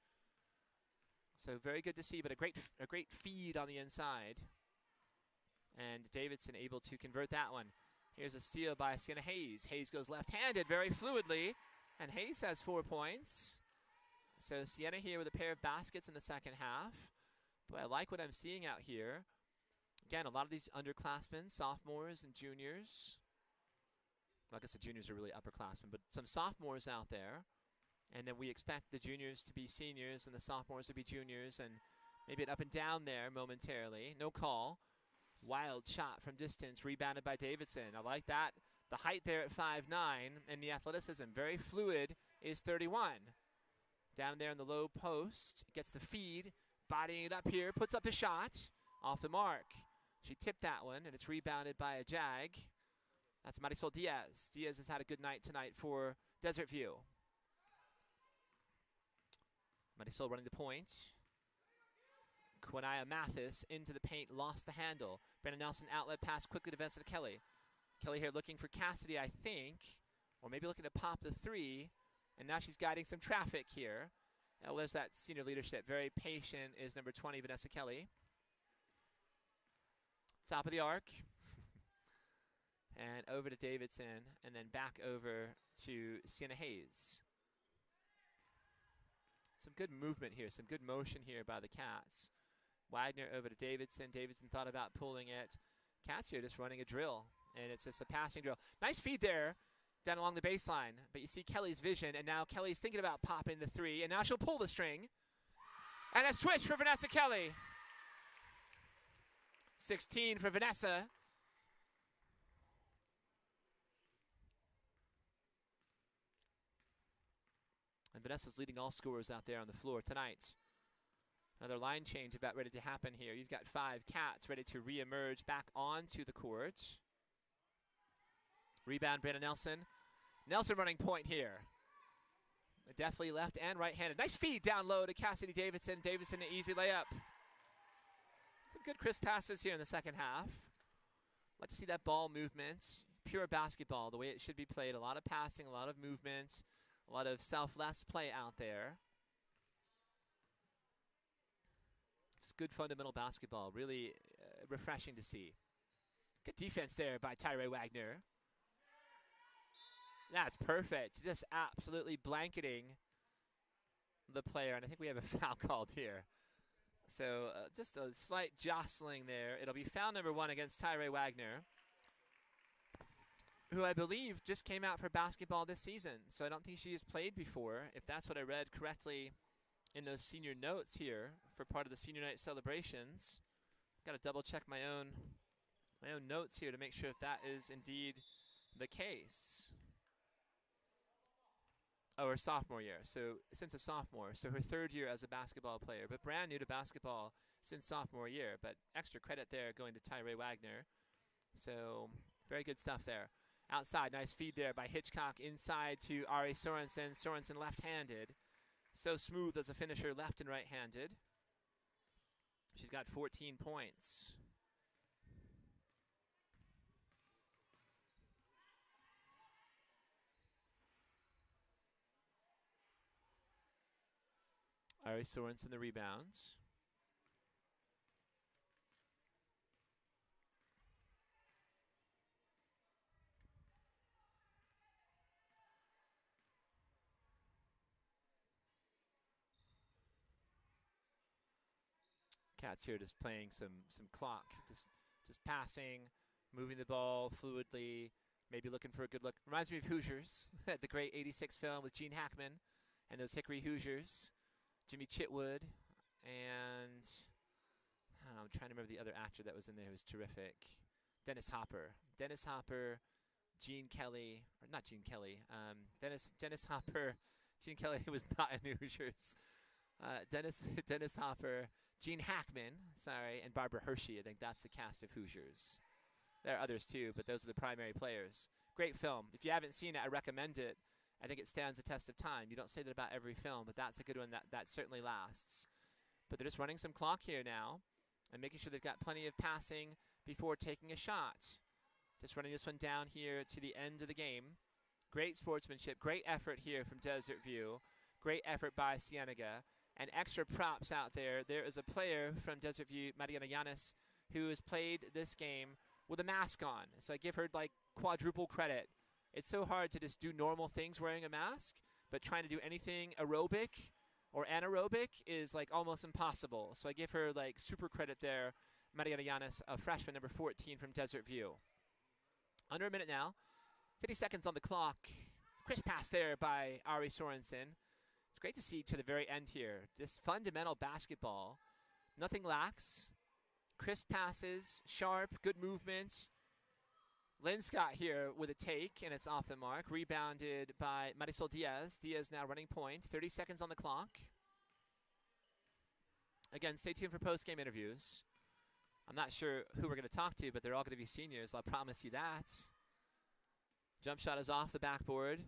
So very good to see, but a great feed on the inside. And Davidson able to convert that one. Here's a steal by Sienna Hayes. Hayes goes left-handed very fluidly, and Hayes has 4 points. So Sienna here with a pair of baskets in the second half. Boy, I like what I'm seeing out here. Again, a lot of these underclassmen, sophomores and juniors. Well, I guess the juniors are really upperclassmen, but some sophomores out there. And then we expect the juniors to be seniors and the sophomores to be juniors, and maybe an up and down there momentarily. No call. Wild shot from distance, rebounded by Davidson. I like that. The height there at 5'9", and the athleticism, very fluid, is 31. Down there in the low post, gets the feed, bodying it up here, puts up the shot, off the mark. She tipped that one, and it's rebounded by a Jag. That's Marisol Diaz. Diaz has had a good night tonight for Desert View. Marisol running the point. Quinaya Mathis into the paint, lost the handle. Brandon Nelson outlet pass quickly to Vanessa Kelly. Kelly here looking for Cassidy, I think, or maybe looking to pop the three. And now she's guiding some traffic here. Well, there's that senior leadership. Very patient is number 20, Vanessa Kelly. Top of the arc. And over to Davidson, and then back over to Sienna Hayes. Some good movement here, some good motion here by the Cats. Wagner over to Davidson. Davidson thought about pulling it. Cats here just running a drill, and it's just a passing drill. Nice feed there down along the baseline, but you see Kelly's vision, and now Kelly's thinking about popping the three, and now she'll pull the string. And a switch for Vanessa Kelly. 16 for Vanessa. And Vanessa's leading all scorers out there on the floor tonight. Another line change about ready to happen here. You've got 5 Cats ready to re-emerge back onto the court. Rebound, Brandon Nelson. Nelson running point here. Definitely left and right-handed. Nice feed down low to Cassidy Davidson. Davidson, an easy layup. Some good crisp passes here in the second half. Like to see that ball movement. Pure basketball, the way it should be played. A lot of passing, a lot of movement, a lot of selfless play out there. It's good fundamental basketball. Really refreshing to see. Good defense there by Tyree Wagner. That's perfect. Just absolutely blanketing the player. And I think we have a foul called here. So just a slight jostling there. It'll be foul number 1 against Tyree Wagner, who I believe just came out for basketball this season. So I don't think she has played before, if that's what I read correctly in those senior notes here for part of the senior night celebrations. Got to double check my own notes here to make sure if that is indeed the case. Oh, her sophomore year. So since a sophomore, so her 3rd year as a basketball player, but brand new to basketball since sophomore year. But extra credit there going to Tyree Wagner. So very good stuff there. Outside, nice feed there by Hitchcock inside to Ariana Sorensen. Sorensen left-handed. So smooth as a finisher, left and right-handed. She's got 14 points. Ariana Sorensen the rebounds. Cats here just playing some clock, just passing, moving the ball fluidly, maybe looking for a good look. Reminds me of Hoosiers, the great '86 film with Gene Hackman and those Hickory Hoosiers, Jimmy Chitwood, and I'm trying to remember the other actor that was in there who was terrific. Dennis Hopper, Gene Kelly, or not Gene Kelly, Dennis Hopper, Gene Kelly was not in Hoosiers. Dennis Hopper, Gene Hackman, sorry, and Barbara Hershey. I think that's the cast of Hoosiers. There are others too, but those are the primary players. Great film. If you haven't seen it, I recommend it. I think it stands the test of time. You don't say that about every film, but that's a good one that certainly lasts. But they're just running some clock here now and making sure they've got plenty of passing before taking a shot. Just running this one down here to the end of the game. Great sportsmanship, great effort here from Desert View. Great effort by Cienega. And extra props out there. There is a player from Desert View, Mariana Yanis, who has played this game with a mask on. So I give her like quadruple credit. It's so hard to just do normal things wearing a mask, but trying to do anything aerobic or anaerobic is like almost impossible. So I give her like super credit there. Mariana Yanis, a freshman, number 14 from Desert View. Under a minute now. 50 seconds on the clock. Crisp pass there by Ari Sorensen. It's great to see to the very end here. Just fundamental basketball. Nothing lacks. Crisp passes, sharp, good movement. Lynn Scott here with a take, and it's off the mark. Rebounded by Marisol Diaz. Diaz now running point. 30 seconds on the clock. Again, stay tuned for post-game interviews. I'm not sure who we're going to talk to, but they're all going to be seniors. I'll promise you that. Jump shot is off the backboard.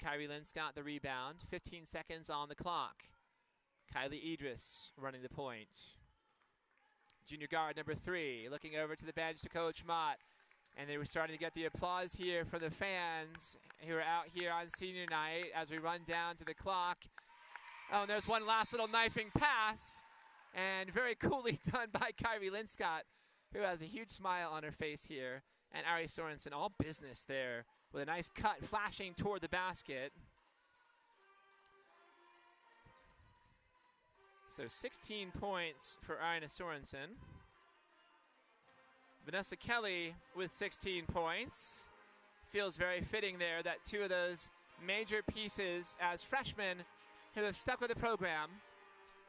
Kyrie Lynn Scott the rebound. 15 seconds on the clock. Kylie Idris running the point. Junior guard number 3 looking over to the bench to Coach Mott. And they were starting to get the applause here from the fans who are out here on senior night as we run down to the clock. Oh, and there's one last little knifing pass. And very coolly done by Kyrie Linscott, who has a huge smile on her face here. And Ariana Sorensen, all business there with a nice cut flashing toward the basket. So 16 points for Ariana Sorensen. Vanessa Kelly with 16 points. Feels very fitting there that 2 of those major pieces as freshmen who have stuck with the program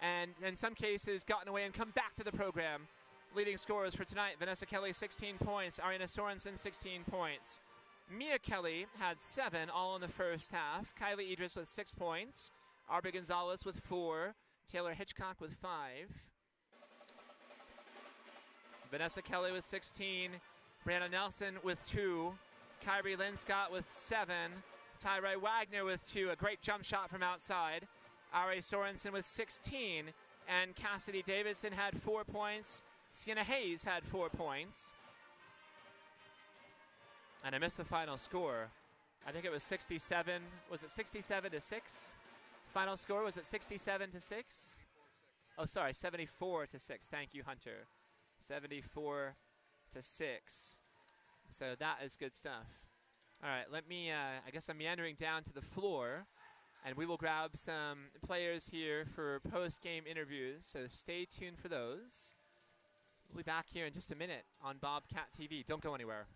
and in some cases gotten away and come back to the program. Leading scorers for tonight, Vanessa Kelly 16 points, Ariana Sorensen 16 points. Mia Kelly had 7 all in the first half. Kylie Idris with 6 points. Arba Gonzalez with 4. Taylor Hitchcock with 5. Vanessa Kelly with 16. Brianna Nelson with 2. Kyrie Linscott with 7. Tyrai Wagner with 2. A great jump shot from outside. Ari Sorensen with 16. And Cassidy Davidson had 4 points. Sienna Hayes had 4 points. And I missed the final score. I think it was 67. Was it 67 to 6? Final score, was it 67 to 6? Oh, sorry, 74 to 6. Thank you, Hunter. 74 to 6. So that is good stuff. All right, let me, I guess I'm meandering down to the floor, and we will grab some players here for post-game interviews, so stay tuned for those. We'll be back here in just a minute on Bobcat TV. Don't go anywhere.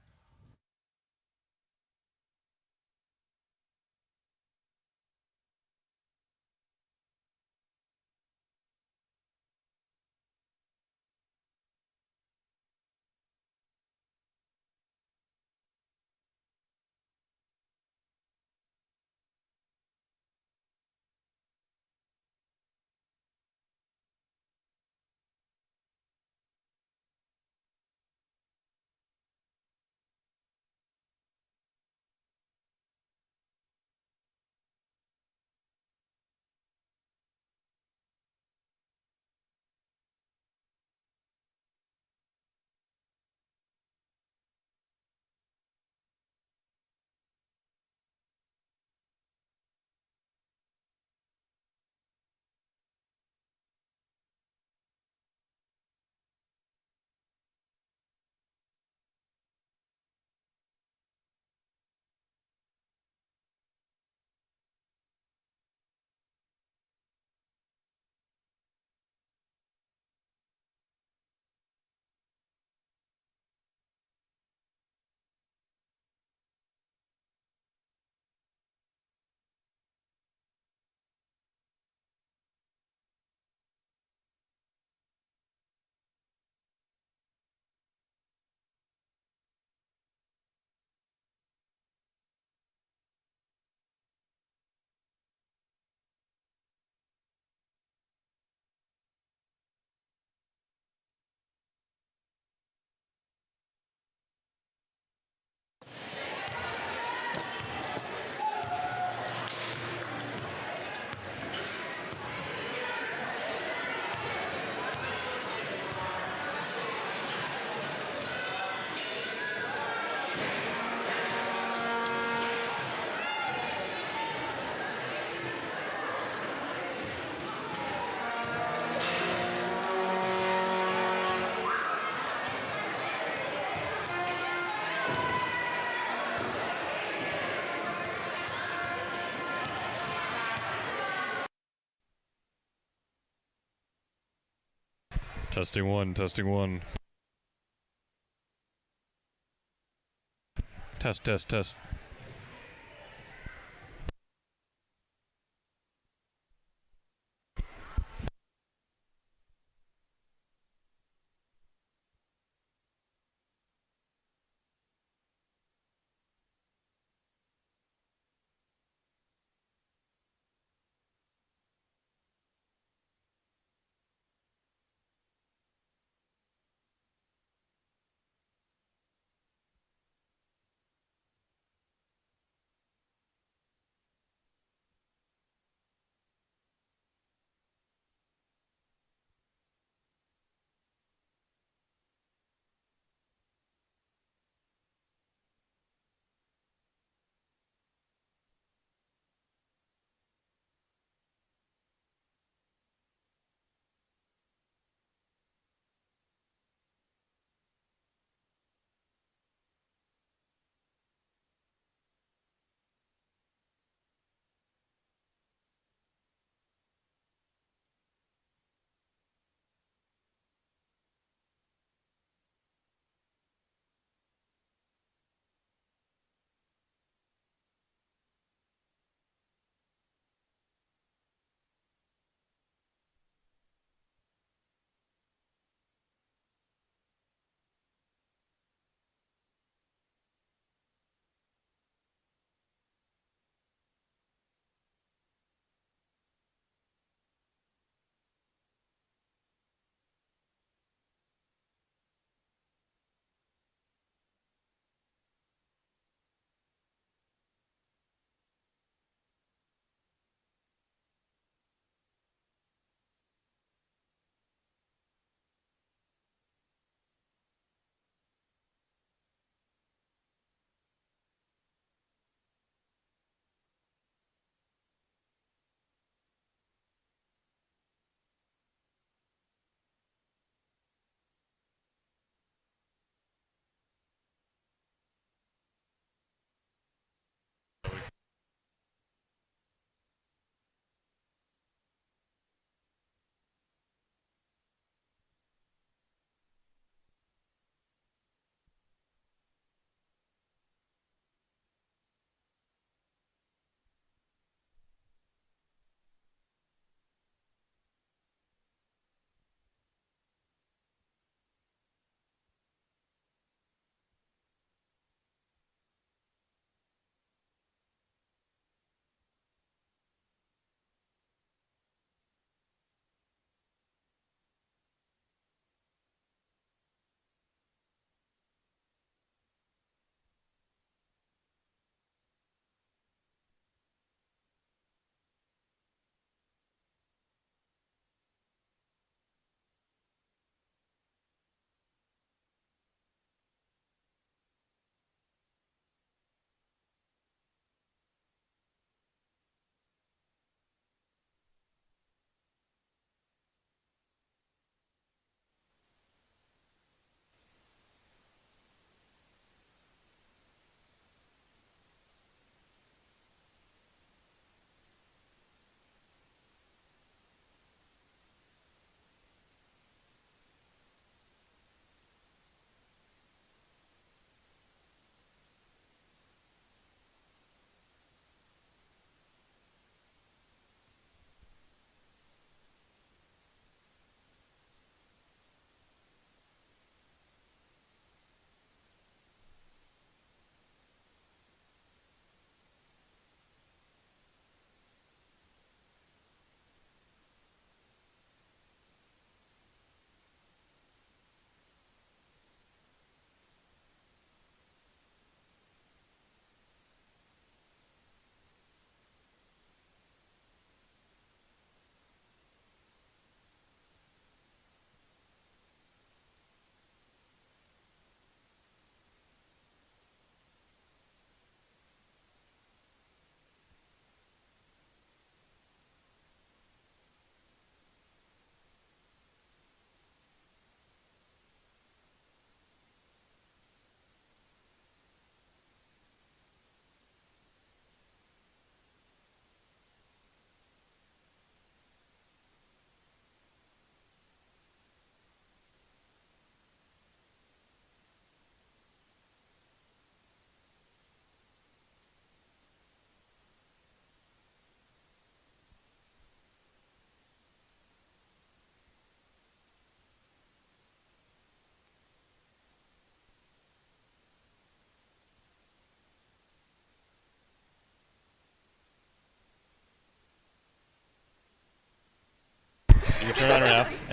Testing one, testing one. Test, test, test.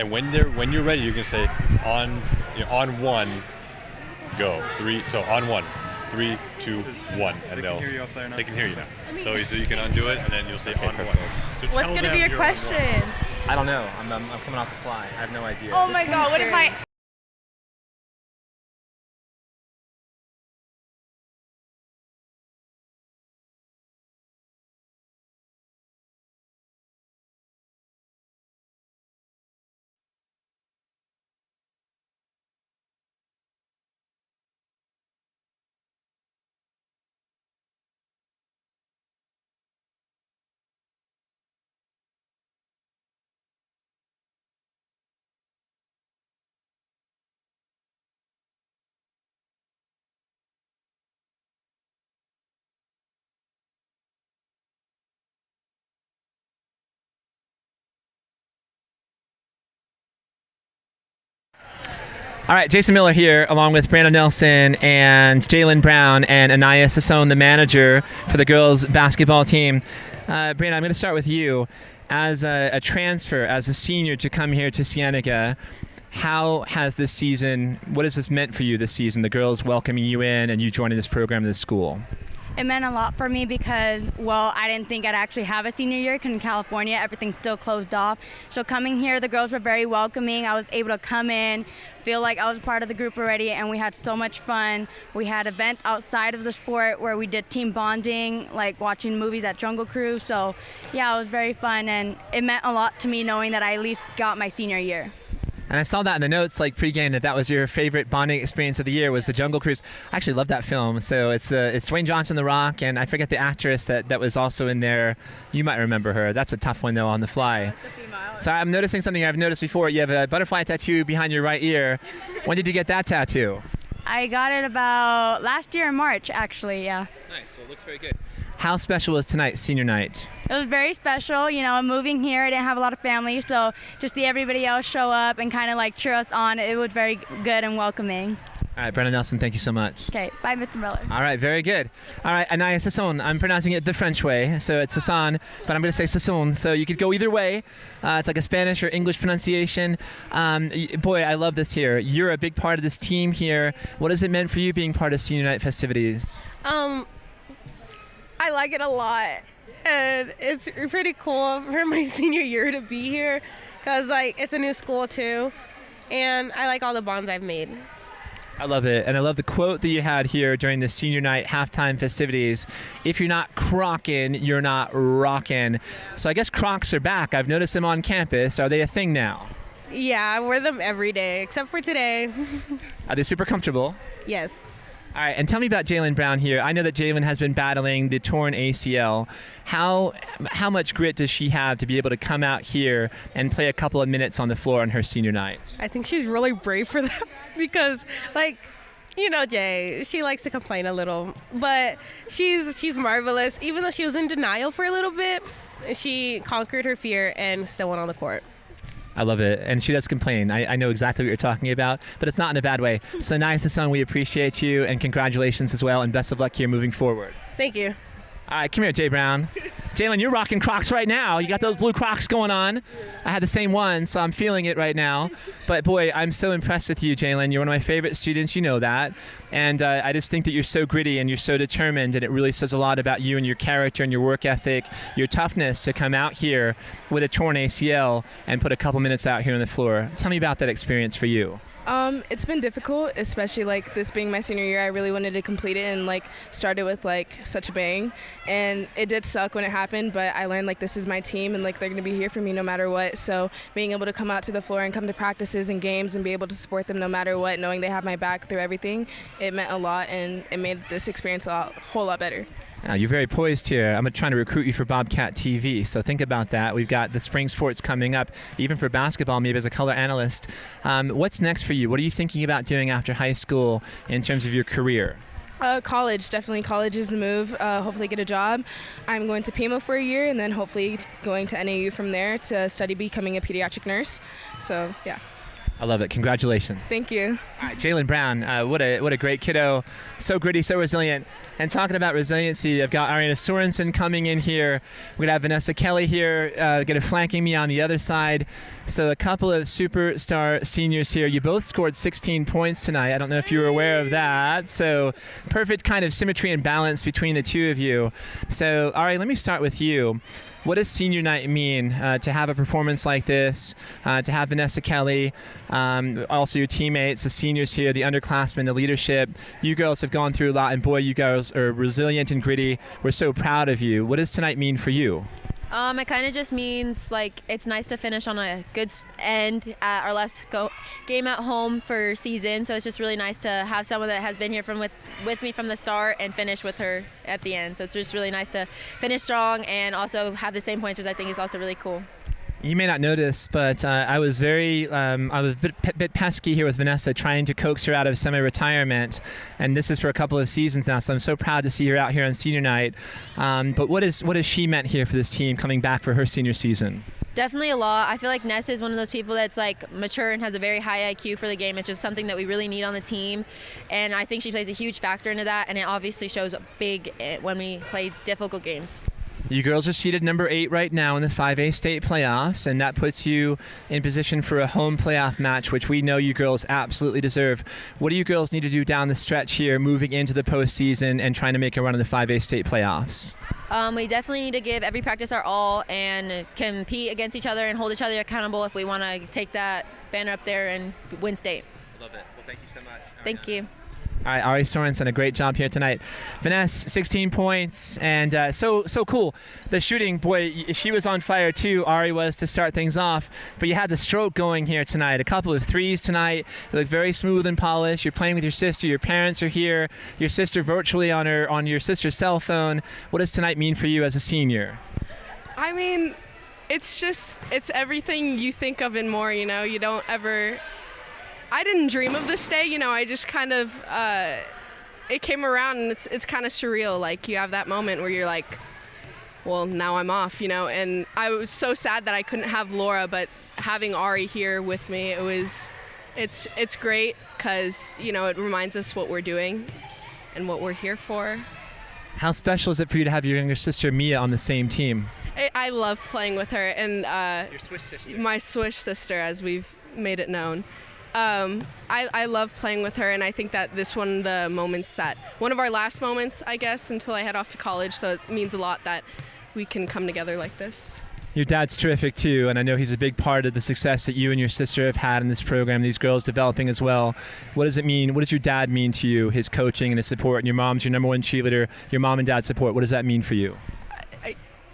And when you're ready, you can say on one, go. 3. So on 1, 3, 2, 1, and they can hear you up there now. They can hear you now. So you can undo it, and then you'll say on 1. So What's going to be your question? I don't know. I'm coming off the fly. I have no idea. Oh my God, what if I... All right, Jason Miller here, along with Brianna Nelson and Jalen Brown and Annette Salazar, the manager for the girls basketball team. Brianna, I'm going to start with you. As a transfer, as a senior to come here to Cienega, how has this season, what has this meant for you this season, the girls welcoming you in and you joining this program, this school? It meant a lot for me because, well, I didn't think I'd actually have a senior year because in California, everything's still closed off. So coming here, the girls were very welcoming. I was able to come in, feel like I was part of the group already, and we had so much fun. We had events outside of the sport where we did team bonding, like watching movies at Jungle Cruise. So, yeah, it was very fun, and it meant a lot to me knowing that I at least got my senior year. And I saw that in the notes, like pregame, that was your favorite bonding experience of the year was the Jungle Cruise. I actually love that film. So it's Dwayne Johnson, The Rock, and I forget the actress that was also in there. You might remember her. That's a tough one though on the fly. So I'm noticing something I've noticed before. You have a butterfly tattoo behind your right ear. When did you get that tattoo? I got it about last year in March, actually, yeah. Nice. Well, it looks very good. How special was tonight, senior night? It was very special. You know, moving here, I didn't have a lot of family, so to see everybody else show up and kind of like cheer us on, it was very good and welcoming. All right, Brennan Nelson, thank you so much. Okay, bye, Mr. Miller. All right, very good. All right, Annette Salazar, I'm pronouncing it the French way, so it's Sasson, but I'm going to say Sasson, so you could go either way. It's like a Spanish or English pronunciation. Boy, I love this here. You're a big part of this team here. What has it meant for you being part of senior night festivities? I like it a lot, and it's pretty cool for my senior year to be here because like it's a new school too, and I like all the bonds I've made. I love it, and I love the quote that you had here during the senior night halftime festivities. If you're not crockin', you're not rockin'. So I guess Crocs are back. I've noticed them on campus. Are they a thing now? Yeah, I wear them every day except for today. Are they super comfortable? Yes. All right, and tell me about Jalen Brown here. I know that Jalen has been battling the torn ACL. How much grit does she have to be able to come out here and play a couple of minutes on the floor on her senior night? I think she's really brave for that because, like, you know, Jay, she likes to complain a little, but she's marvelous. Even though she was in denial for a little bit, she conquered her fear and still went on the court. I love it. And she does complain. I know exactly what you're talking about, but it's not in a bad way. So nice, Hassan. We appreciate you, and congratulations as well, and best of luck here moving forward. Thank you. All right, come here, Jay Brown. Jalen, you're rocking Crocs right now. You got those blue Crocs going on. I had the same one, so I'm feeling it right now. But, boy, I'm so impressed with you, Jalen. You're one of my favorite students. You know that. And I just think that you're so gritty and you're so determined, and it really says a lot about you and your character and your work ethic, your toughness to come out here with a torn ACL and put a couple minutes out here on the floor. Tell me about that experience for you. It's been difficult, especially like this being my senior year. I really wanted to complete it and like started with like such a bang, and it did suck when it happened, but I learned like this is my team and like they're going to be here for me no matter what. So being able to come out to the floor and come to practices and games and be able to support them no matter what, knowing they have my back through everything, it meant a lot, and it made this experience a whole lot better. You're very poised here. I'm trying to recruit you for Bobcat TV, so think about that. We've got the spring sports coming up, even for basketball, maybe as a color analyst. What's next for you? What are you thinking about doing after high school in terms of your career? College, definitely college is the move. Hopefully get a job. I'm going to PMO for a year and then hopefully going to NAU from there to study becoming a pediatric nurse. So, yeah. I love it. Congratulations. Thank you. All right, Jalen Brown, what a great kiddo. So gritty, so resilient. And talking about resiliency, I've got Ariana Sorensen coming in here. We're going to have Vanessa Kelly here, flanking me on the other side. So a couple of superstar seniors here. You both scored 16 points tonight. I don't know if you were aware of that. So perfect kind of symmetry and balance between the two of you. So Ari, let me start with you. What does senior night mean to have a performance like this, to have Vanessa Kelly, also your teammates, the seniors here, the underclassmen, the leadership? You girls have gone through a lot, and boy, you girls are resilient and gritty. We're so proud of you. What does tonight mean for you? It kind of just means like it's nice to finish on a good end at our last game at home for season. So it's just really nice to have someone that has been here with me from the start and finish with her at the end. So it's just really nice to finish strong and also have the same points, which I think is also really cool. You may not notice, but I was a bit pesky here with Vanessa, trying to coax her out of semi-retirement, and this is for a couple of seasons now, so I'm so proud to see her out here on senior night. But what has she meant here for this team coming back for her senior season? Definitely a lot. I feel like Ness is one of those people that's like mature and has a very high IQ for the game. It's just something that we really need on the team, and I think she plays a huge factor into that, and it obviously shows big when we play difficult games. You girls are seeded number 8 right now in the 5A state playoffs, and that puts you in position for a home playoff match, which we know you girls absolutely deserve. What do you girls need to do down the stretch here, moving into the postseason and trying to make a run in the 5A state playoffs? We definitely need to give every practice our all and compete against each other and hold each other accountable if we want to take that banner up there and win state. I love it. Well, thank you so much. Thank you. All right, Ari Sorensen, a great job here tonight. Vanessa, 16 points, and so cool. The shooting, boy, she was on fire too. Ari was to start things off, but you had the stroke going here tonight. A couple of threes tonight. You look very smooth and polished. You're playing with your sister. Your parents are here. Your sister virtually on your sister's cell phone. What does tonight mean for you as a senior? I mean, it's everything you think of and more. You don't ever. I didn't dream of this day, I just kind of, it came around, and it's kind of surreal. Like, you have that moment where you're like, well, now I'm off, and I was so sad that I couldn't have Laura, but having Ari here with me, it's great because, it reminds us what we're doing and what we're here for. How special is it for you to have your younger sister, Mia, on the same team? I love playing with her, and your Swiss sister. My Swiss sister, as we've made it known. I love playing with her, and I think that this one of our last moments, I guess, until I head off to college, so it means a lot that we can come together like this. Your dad's terrific too, and I know he's a big part of the success that you and your sister have had in this program, these girls developing as well. What does it mean? What does your dad mean to you, his coaching and his support, and your mom's your number one cheerleader, your mom and dad's support? What does that mean for you?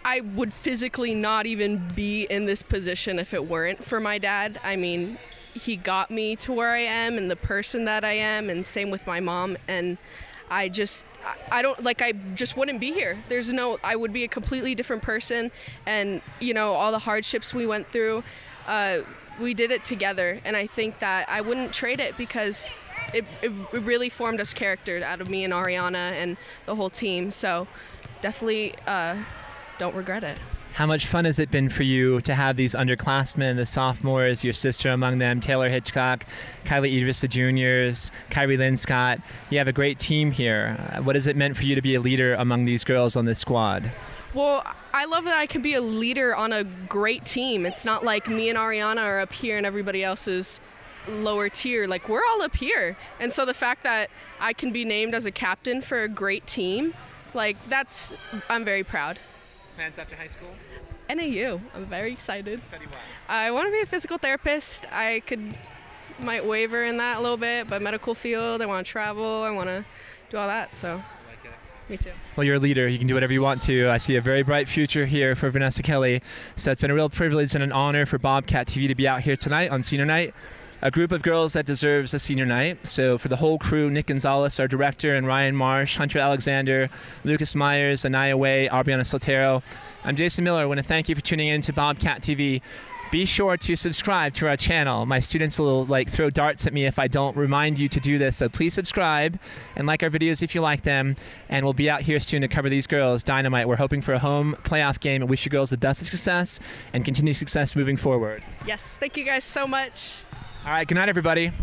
I would physically not even be in this position if it weren't for my dad. I mean, he got me to where I am and the person that I am, and same with my mom, and I just wouldn't be here. I would be a completely different person, and all the hardships we went through, we did it together, and I think that I wouldn't trade it because it really formed us character out of me and Ariana and the whole team, so definitely don't regret it. How much fun has it been for you to have these underclassmen, the sophomores, your sister among them, Taylor Hitchcock, Kylie Idris, the juniors, Kyrie Lynn Scott? You have a great team here. What has it meant for you to be a leader among these girls on this squad? Well, I love that I can be a leader on a great team. It's not like me and Ariana are up here and everybody else is lower tier. Like, we're all up here. And so the fact that I can be named as a captain for a great team, I'm very proud. Plans after high school? NAU. I'm very excited. Study what? I want to be a physical therapist. Might waver in that a little bit, but medical field, I want to travel, I want to do all that, so. I like it. Me too. Well, you're a leader. You can do whatever you want to. I see a very bright future here for Vanessa Kelly. So it's been a real privilege and an honor for Bobcat TV to be out here tonight on senior night. A group of girls that deserves a senior night. So for the whole crew, Nick Gonzalez, our director, and Ryan Marsh, Hunter Alexander, Lucas Myers, Anaya Way, Ariana Sorensen, I'm Jason Miller. I want to thank you for tuning in to Bobcat TV. Be sure to subscribe to our channel. My students will throw darts at me if I don't remind you to do this. So please subscribe and like our videos if you like them. And we'll be out here soon to cover these girls. Dynamite. We're hoping for a home playoff game. I wish you girls the best of success and continued success moving forward. Yes, thank you guys so much. All right, good night, everybody.